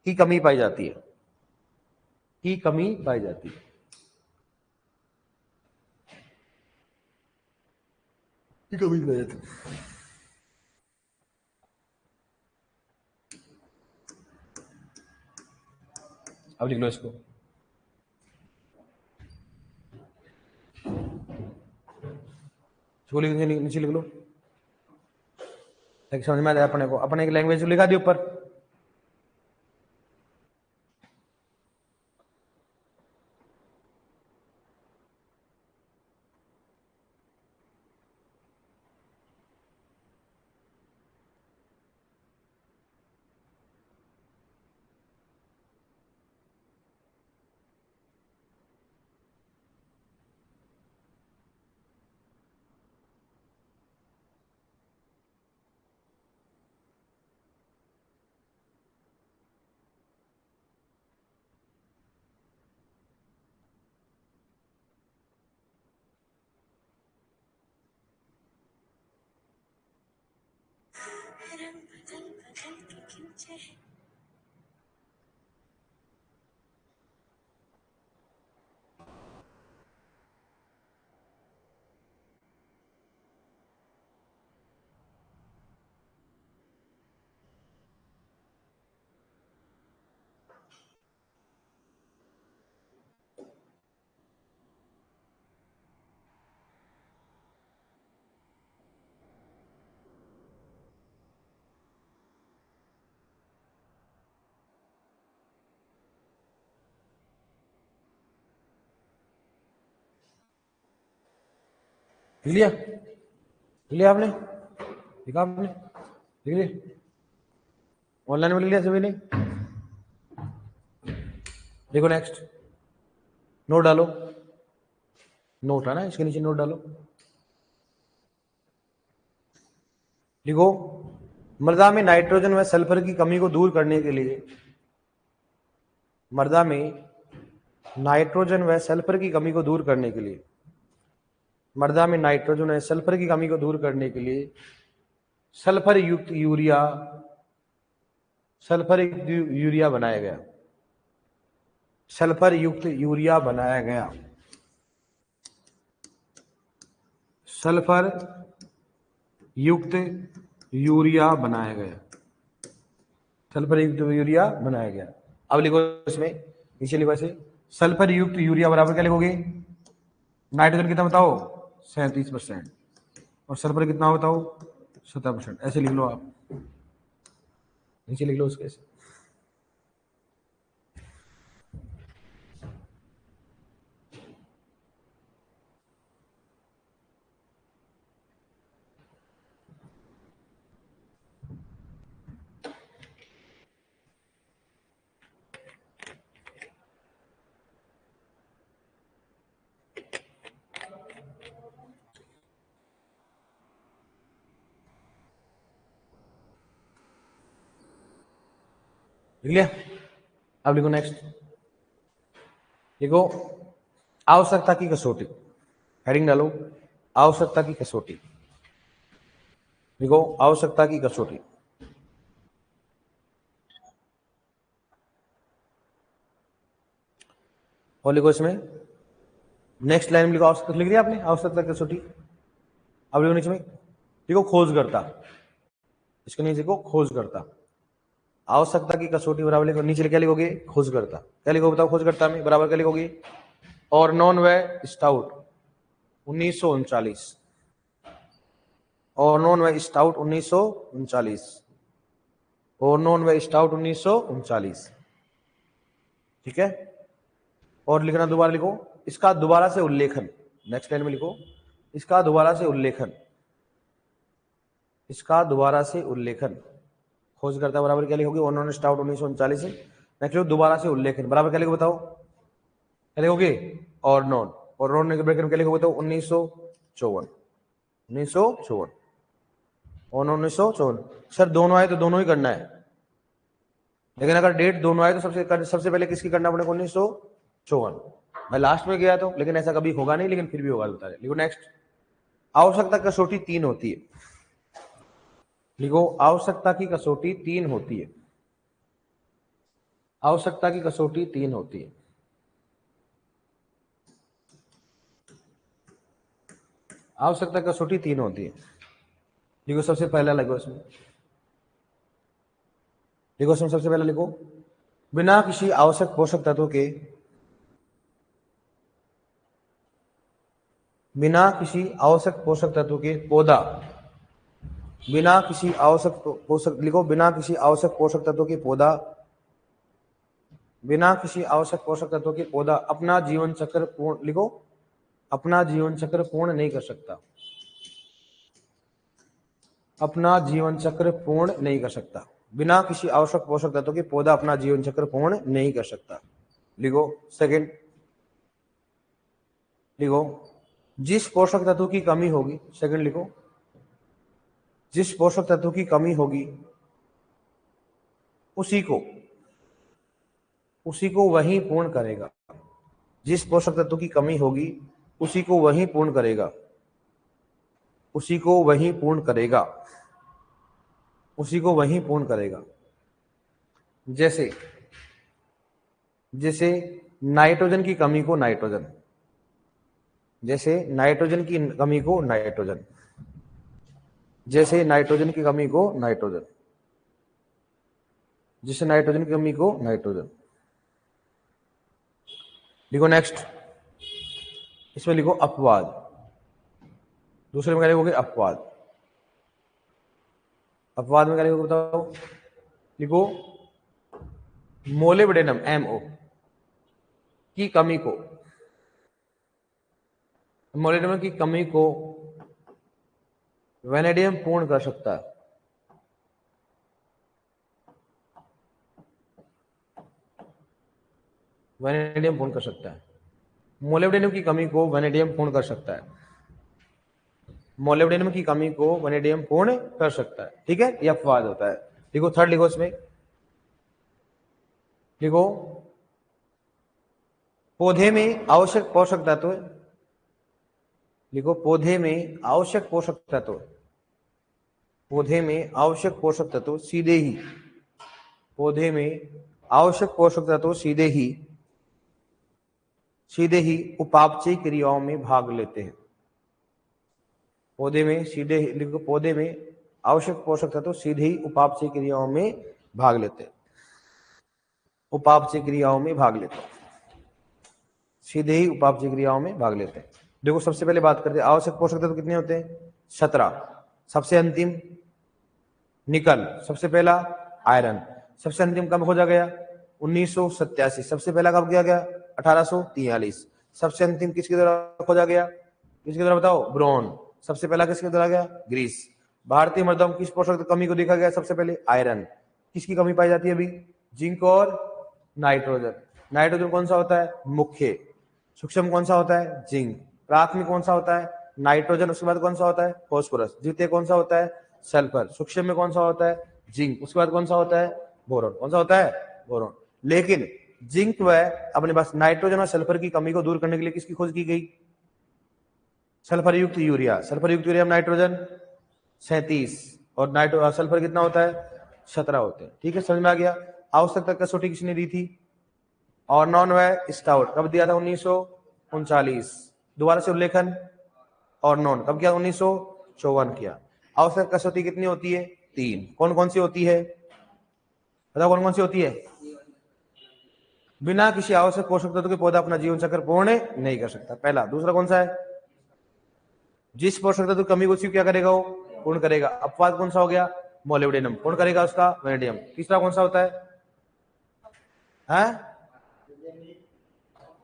की कमी पाई जाती है, की कमी पाई जाती है। कमी पाई जाती है। अब लिख लो इसको, नीचे लिख लो, समझ में आ जाए अपने को। अपने की लैंग्वेज लिखा दी ऊपर। लिख लिया? लिख लिया आपने? लिखा आपने? लिख लिया? ऑनलाइन में लिख लिया सभी ने? देखो नेक्स्ट, नोट डालो। नोट है ना, इसके नीचे नोट डालो। लिखो, मृदा में नाइट्रोजन व सल्फर की कमी को दूर करने के लिए, मृदा में नाइट्रोजन व सल्फर की कमी को दूर करने के लिए, मृदा में नाइट्रोजन व सल्फर की कमी को दूर करने के लिए सल्फर युक्त यूरिया बनाया गया। सल्फर युक्त यूरिया बनाया गया। सल्फर युक्त यूरिया बनाया गया। सल्फर युक्त यूरिया बनाया गया। अब लिखो इसमें, नीचे लिखो ऐसे, सल्फर युक्त यूरिया बराबर क्या लिखोगे? नाइट्रोजन कितना बताओ? 37%। और सल्फर कितना बताओ? 17%। ऐसे लिख लो आप, नीचे लिख लो उसके ऐसे। लिख लिया? अब लिखो नेक्स्ट। लिखो, आवश्यकता की कसौटी। हेडिंग डालो, आवश्यकता की कसौटी। लिखो, आवश्यकता की कसौटी। और लिखो इसमें नेक्स्ट लाइन में लिखो, आवश्यकता लिख दिया आपने, आवश्यकता की कसौटी। अब लिखो नीचे में, लिखो खोजकर्ता। इसके नीचे लिखो खोजकर्ता। आवश्यकता की कसौटी बराबर लिखो, नीचे क्या लिखोगे? खोजकर्ता। क्या लिखो बताओ? खोजकर्ता में बराबर क्या लिखोगे? और नॉन व स्टाउट 1939। और नॉन व स्टाउट 1939। और नॉन व स्टाउट 1939। ठीक है? और लिखना, दोबारा लिखो, इसका दोबारा से उल्लेखन। नेक्स्ट लाइन में लिखो, इसका दोबारा से उल्लेखन। इसका दोबारा से उल्लेखन। खोजकर्ता बराबर क्या लिखोगे? और नॉन स्टाउट 1939। नेक्स्ट लिखो, दोबारा से उल्लेखन बराबर क्या लिखो बताओ? क्या लिखोगे? और नॉन। और नॉन के ब्रैकेट में क्या लिखोगे? तो 1954। 1954। और 1954। सर दोनों आए तो दोनों ही करना है, लेकिन अगर डेट दोनों आए तो सबसे पहले किसकी करना पड़ेगा? 1954। मैं लास्ट में गया तो, लेकिन ऐसा कभी होगा नहीं, लेकिन फिर भी होगा, बता रहे। लिखो नेक्स्ट, आवश्यकता कसौटी 3 होती है। लिखो, आवश्यकता की कसौटी 3 होती है। आवश्यकता की कसौटी 3 होती है। आवश्यकता कसौटी 3 होती है। लिखो सबसे पहला, लिखो इसमें, लिखो इसमें सबसे पहला लिखो, बिना किसी आवश्यक पोषक तत्व के, बिना किसी आवश्यक पोषक तत्व के पौधा, बिना किसी आवश्यक पोषक, लिखो बिना किसी आवश्यक पोषक तत्व के पौधा, बिना किसी आवश्यक पोषक तत्व के पौधा अपना जीवन चक्र पूर्ण, लिखो, अपना जीवन चक्र पूर्ण नहीं कर सकता। अपना जीवन चक्र पूर्ण नहीं कर सकता। बिना किसी आवश्यक पोषक तत्व के पौधा अपना जीवन चक्र पूर्ण नहीं कर सकता। लिखो सेकंड, लिखो, जिस पोषक तत्व की कमी होगी, सेकंड लिखो, जिस पोषक तत्व की कमी होगी उसी को वही पूर्ण करेगा। जिस पोषक तत्व की कमी होगी उसी को वही पूर्ण करेगा। उसी को वही पूर्ण करेगा। उसी को वही पूर्ण करेगा। जैसे जैसे नाइट्रोजन की कमी को नाइट्रोजन, जैसे नाइट्रोजन की कमी को नाइट्रोजन, जैसे नाइट्रोजन की कमी को नाइट्रोजन, जैसे नाइट्रोजन की कमी को नाइट्रोजन। लिखो नेक्स्ट, इसमें लिखो अपवाद। दूसरे में क्या लिखोगे? अपवाद। अपवाद में क्या लिखोगे बताओ? लिखो मोलिब्डेनम MO की कमी को, मोलिब्डेनम की कमी को वेनेडियम पूर्ण कर सकता है। वेनेडियम पूर्ण कर सकता है। मोलिब्डेनम की कमी को वेनेडियम पूर्ण कर सकता है। मोलिब्डेनम की कमी को वेनेडियम पूर्ण कर सकता है। ठीक है, यह अपवाद होता है। लिखो थर्ड, लिखो इसमें, लिखो पौधे में आवश्यक पोषक तत्व, लिखो पौधे में आवश्यक पोषक तत्व, पौधे में आवश्यक पोषक तत्व सीधे ही, पौधे में आवश्यक पोषक तत्व सीधे ही उपापचयी क्रियाओं में भाग लेते हैं। पौधे में सीधे ही, लिखो पौधे में आवश्यक पोषक तत्व सीधे ही उपापचयी क्रियाओं में भाग लेते हैं। उपापचयी क्रियाओं में भाग लेते हैं, सीधे ही उपापचयी क्रियाओं में भाग लेते हैं। देखो सबसे पहले बात करते हैं आवश्यक पोषक तत्व कितने होते हैं? 17। सबसे अंतिम निकल, सबसे पहला आयरन, सबसे अंतिम कब खोजा गया? 1987। सबसे पहला कब किया गया? 1843। सबसे अंतिम किसके द्वारा खोजा गया? किसके द्वारा बताओ? ब्रोन। सबसे पहला किसके द्वारा गया? ग्रीस। भारतीय मृदा में किस पोषक की कमी को देखा गया? सबसे पहले आयरन। किसकी कमी पाई जाती है अभी? जिंक और नाइट्रोजन। नाइट्रोजन कौन सा होता है? मुख्य। सूक्ष्म कौन सा होता है? जिंक। प्राथमिक कौन सा होता है? नाइट्रोजन। उसके बाद कौन सा होता है? फास्फोरस। द्वितीय कौन सा होता है? सल्फर। सूक्ष्म में कौन सा होता है? जिंक। उसके बाद कौन सा होता है? बोरॉन। कौन सा होता है? बोरॉन। लेकिन जिंक व अपने पास नाइट्रोजन और सल्फर की कमी को दूर करने के लिए किसकी खोज की गई? सल्फर युक्त यूरिया। सल्फर युक्त यूरिया में नाइट्रोजन 37 और सल्फर कितना होता है? 17 होते हैं। ठीक है, समझ में आ गया। आवश्यकता कसौटी किसने दी थी? और नॉन व स्टाउट। कब दिया था? 1939। दोबारा से उल्लेखन, और नॉन कब किया? 1954 किया। आवश्यक कसौटी कितनी होती है? 3। कौन कौन सी होती है? बताओ कौन कौन सी होती है? बिना किसी आवश्यक पोषक तत्व के पौधा अपना जीवन चक्र पूर्ण नहीं कर सकता, पहला। दूसरा कौन सा है? जिस पोषक तत्व की कमी को क्या करेगा? वो पूर्ण करेगा। अपवाद कौन सा हो गया? मोलिब्डेनम। पूर्ण करेगा उसका? वेनेडियम। तीसरा कौन सा होता है?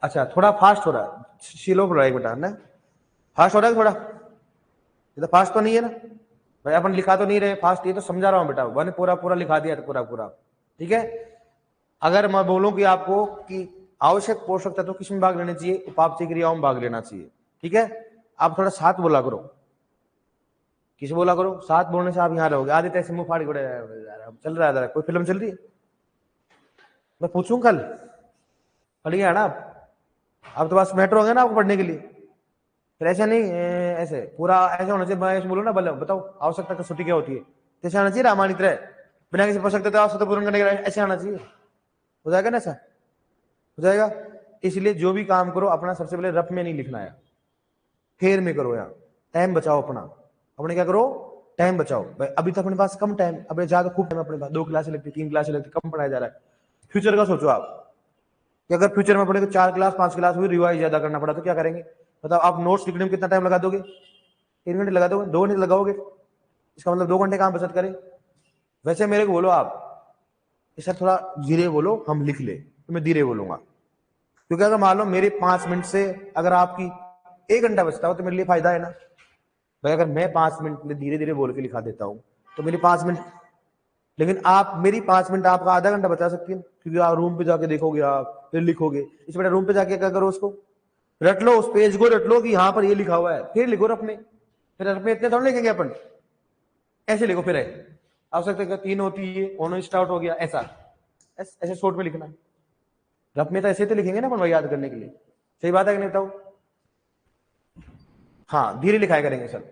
अच्छा, थोड़ा फास्ट हो रहा है, स्लो हो रहा है बेटा, ना फास्ट हो रहा है थोड़ा? ये तो फास्ट तो नहीं है ना भाई, अपन लिखा तो नहीं रहे फास्ट, ये तो समझा रहा हूं बेटा। मैंने पूरा पूरा लिखा दिया, पूरा पूरा। ठीक है, अगर मैं बोलूं कि आपको कि आवश्यक पोषक तत्व किस में भाग लेना चाहिए? उपापचयी क्रियाओं में भाग लेना चाहिए। ठीक है, आप थोड़ा साथ बोला करो। किस बोला करो? साथ बोलने से आप यहाँ रहोगे। आदित्य ऐसे मुंह फाड़ के चल रहा है, कोई फिल्म चल रही है? मैं पूछूं कल? पढ़ गया ना आप तो बस मेट्रो होंगे ना आपको पढ़ने के लिए। फिर ऐसे नहीं, ऐसे पूरा ऐसे होना चाहिए। मैं ऐसे बोलूं ना, बताओ आवश्यकता कसौटी क्या होती है, कैसे आना चाहिए? रामायण की तरह, बिना किसी पोषक तत्व आवश्यकता पूर्ण करने के ऐसे आना चाहिए। हो जाएगा ना? ऐसा हो जाएगा। इसलिए जो भी काम करो अपना सबसे पहले रफ में नहीं लिखना है, फेर में करो। यार टाइम बचाओ अपना, अपने क्या करो? टाइम बचाओ भाई। अभी तो अपने पास कम टाइम, अभी ज्यादा खूब टाइम अपने पास। 2 क्लासें लगती, 3 क्लासें लगती, कम पढ़ाया जा रहा है। फ्यूचर का सोचो आप कि अगर फ्यूचर में पढ़े तो 4 क्लास 5 क्लास हुई, रिवाइज ज्यादा करना पड़ा तो क्या करेंगे? बताओ, आप नोट्स लिखने में कितना टाइम लगा दोगे? 3 घंटे लगा दोगे? 2 घंटे लगाओगे? इसका मतलब 2 घंटे काम बचत करें। वैसे मेरे को बोलो आप सर थोड़ा धीरे बोलो, हम लिख ले, तो मैं धीरे बोलूंगा। क्योंकि अगर मान लो मेरे 5 मिनट से अगर आपकी 1 घंटा बचता हो तो मेरे लिए फायदा है ना भाई। अगर मैं 5 मिनट में धीरे धीरे बोल के लिखा देता हूं तो मेरी 5 मिनट, लेकिन आप मेरी 5 मिनट आपका आधा घंटा बचा सकती है, क्योंकि आप रूम पे जाके देखोगे, आप फिर लिखोगे। इस बेटा रूम पे जाके क्या करो? उसको रट लो, उस पेज को रट लो कि यहाँ पर ये लिखा हुआ है, फिर लिखो रफ में। फिर रफ में इतने थोड़ा लिखेंगे अपन, ऐसे लिखो। फिर आवश्यकता 3 होती है, ऑन स्टार्ट हो गया, ऐसा ऐसे शॉर्ट में लिखना। रफ में तो ऐसे तो लिखेंगे ना अपन याद करने के लिए। सही बात है कि नहीं बताओ? हाँ, धीरे लिखाया करेंगे सर।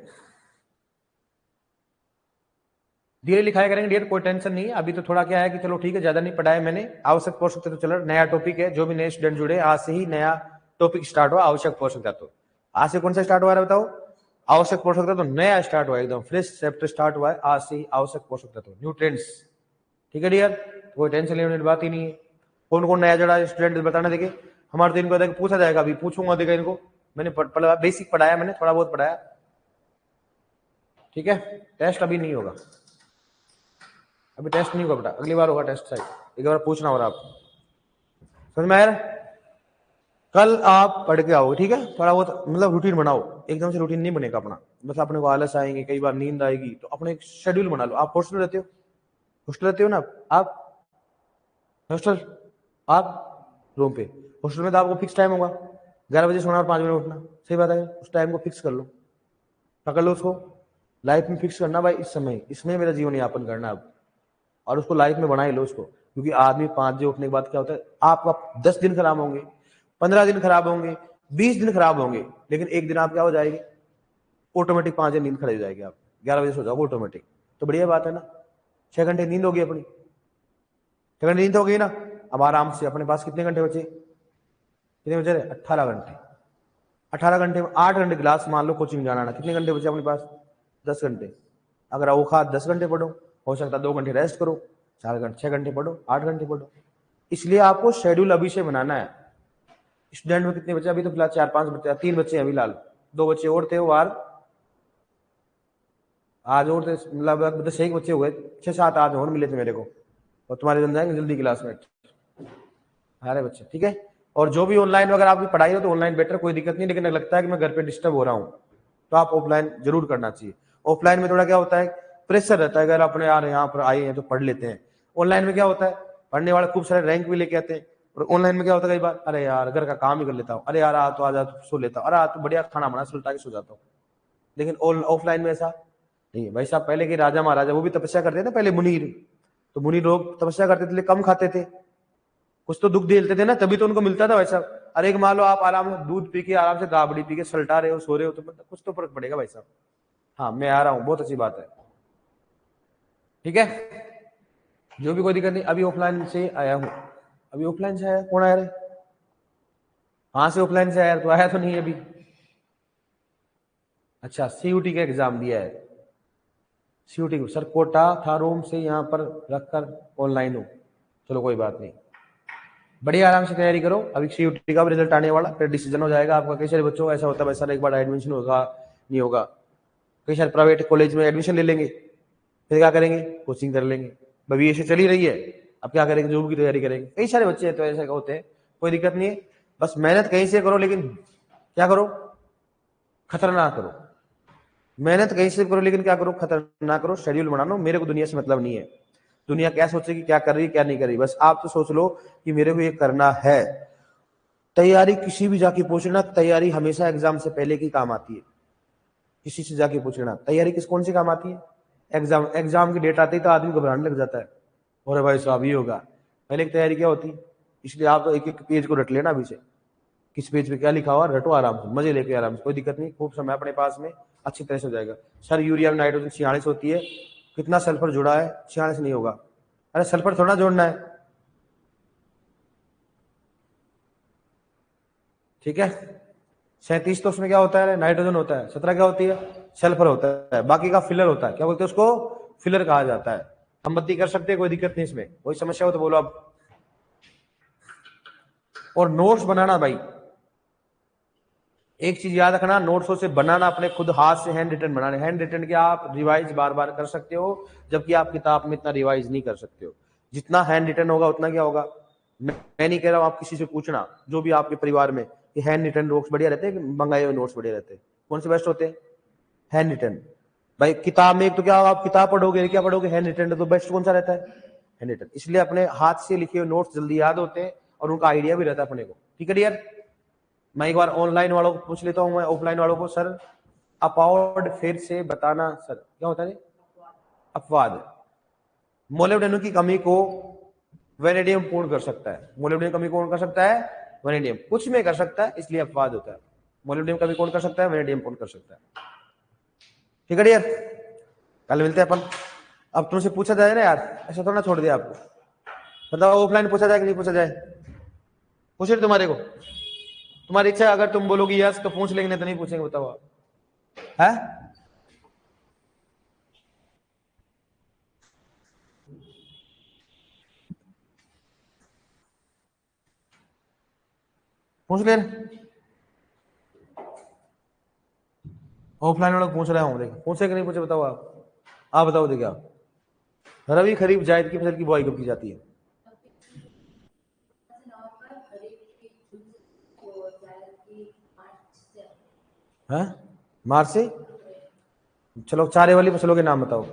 धीरे लिखाया करेंगे डियर, कोई टेंशन नहीं है। अभी तो थोड़ा क्या है कि चलो ठीक है, ज्यादा नहीं पढ़ाया मैंने। आवश्यक पोषक तत्व चलो नया टॉपिक है, जो भी नए स्टूडेंट जुड़े आज से ही नया टॉपिक स्टार्ट हुआ, आवश्यक पोषक तत्व। आज से कौन सा स्टार्ट हुआ है बताओ? आवश्यक पोषक तत्व नया स्टार्ट हुआ है, एकदम फ्रेश चैप्टर स्टार्ट हुआ है आज से ही, आवश्यक पोषक तत्व न्यूट्रिएंट्स। ठीक है डियर, कोई टेंशन लेने वाली बात ही नहीं है। कौन कौन नया जुड़ा स्टूडेंट बताना देखे, हमारे तो इनको पूछा जाएगा, अभी पूछूंगा देखा इनको। मैंने बेसिक पढ़ाया, मैंने थोड़ा बहुत पढ़ाया। ठीक है, टेस्ट अभी नहीं होगा, अभी टेस्ट नहीं होगा बेटा, अगली बार होगा टेस्ट। साइड एक बार पूछना हो रहा आप, समझ में आया? कल आप पढ़ के आओगे, ठीक है? थोड़ा बहुत मतलब रूटीन बनाओ, एकदम से रूटीन नहीं बनेगा अपना, मतलब अपने को आलस आएंगे, कई बार नींद आएगी, तो अपने एक शेड्यूल बना लो। आप हॉस्टल रहते हो, हॉस्टल रहते हो ना आप? हॉस्टल, आप रूम पे। हॉस्टल में तो आपको फिक्स टाइम होगा, 11 बजे सोना और 5 बजे उठना, सही बात है? उस टाइम को फिक्स कर लो, पकड़ लो उसको, लाइफ में फिक्स करना भाई, इस समय इसमें मेरा जीवन यापन करना अब, और उसको लाइफ में बनाए लो उसको। क्योंकि आदमी 5 बजे उठने के बाद क्या होता है, आपका 10 दिन खराब होंगे, 15 दिन खराब होंगे, 20 दिन खराब होंगे, लेकिन एक दिन आप क्या हो जाएगी, ऑटोमेटिक 5 दिन नींद खड़ी हो जाएगी, आप 11 बजे सो जाओगे ऑटोमेटिक। तो बढ़िया बात है ना, 6 घंटे नींद होगी अपनी, 6 घंटे नींद हो गई ना। अब आराम से अपने पास कितने घंटे बचे, कितने बचे? 18 घंटे। 18 घंटे में 8 घंटे क्लास मान लो कोचिंग जाना ना, कितने घंटे बचे अपने पास? 10 घंटे। अगर औकात 10 घंटे पढ़ो, हो सकता है 2 घंटे रेस्ट करो, 4 घंटे 6 घंटे पढ़ो, 8 घंटे पढ़ो। इसलिए आपको शेड्यूल अभी से बनाना है। स्टूडेंट में कितने बच्चे अभी? तो फिलहाल 4-5 बच्चे, 3 बच्चे हैं फिलहाल, 2 बच्चे और थे वो आज और थे, मतलब 6 बच्चे हुए, 6-7 आज और मिले थे मेरे को, और तुम्हारे जल्द जाएंगे जल्दी क्लासमेट सारे बच्चे, ठीक है? और जो भी ऑनलाइन वगैरह आपकी पढ़ाई हो तो ऑनलाइन बेटर, कोई दिक्कत नहीं, लेकिन लगता है कि मैं घर पे डिस्टर्ब हो रहा हूँ तो आप ऑफलाइन जरूर करना चाहिए। ऑफलाइन में थोड़ा क्या होता है, प्रेशर रहता है, अगर अपने यार यहाँ पर आए हैं तो पढ़ लेते हैं। ऑनलाइन में क्या होता है, पढ़ने वाले खूब सारे रैंक भी लेके आते हैं, और ऑनलाइन में क्या होता है कई बार, अरे यार घर का काम ही कर लेता हूँ, अरे यार आ तो आ जा तो सो लेता हूँ, अरे आ तो बढ़िया खाना बना सुलटा के सो जाता हूँ। लेकिन ऑफलाइन में ऐसा नहीं है भाई साहब। पहले के राजा महाराजा वो भी तपस्या करते थे ना, पहले मुनीर, तो मुनीर लोग तपस्या करते थे, कम खाते थे, कुछ तो दुख झेलते थे ना, तभी तो उनको मिलता था वैसा। अरे एक मान लो आप आराम से दूध पी के, आराम से राबड़ी पी के सलटा रहे हो, सो रहे हो, तो मतलब कुछ तो फर्क पड़ेगा भाई साहब। हाँ मैं आ रहा हूँ, बहुत अच्छी बात है, ठीक है? जो भी कोई दिक्कत नहीं। अभी ऑफलाइन से आया हूँ, अभी ऑफलाइन से आया, कौन आया रे? हाँ से ऑफलाइन से आया, तो आया तो नहीं अभी। अच्छा सीयूटी का एग्जाम दिया है, सीयूटी को सर कोटा था रूम से यहाँ पर रखकर ऑनलाइन हूँ, चलो कोई बात नहीं, बढ़िया आराम से तैयारी करो। अभी सीयूटी का रिजल्ट आने वाला, फिर डिसीजन हो जाएगा आपका। कई सारे बच्चों ऐसा होता है वैसा, एक बार एडमिशन होगा नहीं होगा, कई सारे प्राइवेट कॉलेज में एडमिशन ले लेंगे, फिर क्या करेंगे, कोचिंग कर लेंगे। अभी ऐसे चली रही है, अब क्या करेंगे, जॉब की तैयारी करेंगे। कई सारे बच्चे तो ऐसे होते हैं, कोई दिक्कत नहीं है, बस मेहनत कहीं से करो, लेकिन क्या करो, खतरनाक करो। मेहनत कहीं से करो लेकिन क्या करो, खतरनाक करो। शेड्यूल बना लो, मेरे को दुनिया से मतलब नहीं है, दुनिया क्या सोचेगी, क्या कर रही है क्या नहीं कर रही, बस आप तो सोच लो कि मेरे को ये करना है। तैयारी किसी भी जाके पूछना, तैयारी हमेशा एग्जाम से पहले की काम आती है। किसी से जाके पूछना तैयारी कौन सी काम आती है, एग्जाम की डेट आती है तो आदमी घबराने लग जाता है, और भाई साहब ये होगा। पहले की तैयारी क्या होती है, इसलिए आप तो एक एक पेज को रट लेना अभी से, किस पेज पे क्या लिखा हुआ, रटो आराम से, मजे लेके आराम से, कोई दिक्कत नहीं, खूब समय अपने पास में, अच्छी तरह से हो जाएगा। सर यूरिया में नाइट्रोजन 46 होती है, कितना सल्फर जुड़ा है, 46 नहीं होगा। अरे सल्फर थोड़ा जोड़ना है, ठीक है? 37 तो उसमें क्या होता है, नाइट्रोजन होता है, 17 क्या होती है, सल्फर होता है, बाकी का फिलर होता है, क्या बोलते हैं उसको, फिलर कहा जाता है। हम बत्ती कर सकते हैं, कोई दिक्कत नहीं इसमें, कोई समस्या हो तो बोलो आप। और नोट्स बनाना भाई, एक चीज याद रखना, नोट्सों से बनाना अपने खुद हाथ से, हैंड रिटन बनाने। हैंड रिटन के आप रिवाइज बार बार कर सकते हो, जबकि आप किताब में इतना रिवाइज नहीं कर सकते हो। जितना हैंड रिटन होगा उतना क्या होगा, मैं नहीं कह रहा हूं, आप किसी से पूछना जो भी आपके परिवार में, कि हैंड रिटन नोट्स बढ़िया रहते हैं कि मंगाए हुए नोट्स बढ़िया रहते हैं, कौन से बेस्ट होते हैं? Hand written. भाई किताब में एक तो क्या होगा, आप किताब पढ़ोगे क्या पढ़ोगे, हैंड रिटन, तो बेस्ट कौन सा रहता है, हैंड रिटन। इसलिए अपने हाथ से लिखे हुए नोट्स जल्दी याद होते हैं और उनका आइडिया भी रहता है अपने को, ठीक है डियर? मैं एक बार ऑनलाइन वालों को पूछ लेता हूँ, मैं ऑफलाइन वालों को, सर अपवाद फिर से बताना सर, क्या होता है अपवाद? मोलिब्डेनम की कमी को वेनेडियम पूर्ण कर सकता है, मोलिब्डेनम कमी कौन कर सकता है, वेनेडियम, कुछ में कर सकता है, इसलिए अपवाद होता है। मोलिब्डेनम कमी कौन कर सकता है, वेनेडियम पूर्ण कर सकता है, ठीक है डियर? कल मिलते हैं अपन। अब तुमसे पूछा जाए ना यार, ऐसा थोड़ा ना छोड़ दिया आपको। बताओ ऑफलाइन पूछा जाए कि नहीं पूछा जाए? पूछे तुम्हारे को, तुम्हारी इच्छा, अगर तुम बोलोगी यस तो पूछ लेंगे, नहीं तो नहीं पूछेंगे। बताओ आप, है? पूछ ले। ऑफलाइन वालों पूछ रहा हूँ, देखो पूछे कि नहीं पूछे, बताओ आप बताओ देखिए आप। रबी खरीफ जायद की फसल की बुआई कब की जाती है? हैं? मार्च से। चलो चारे वाली फसलों के नाम बताओ।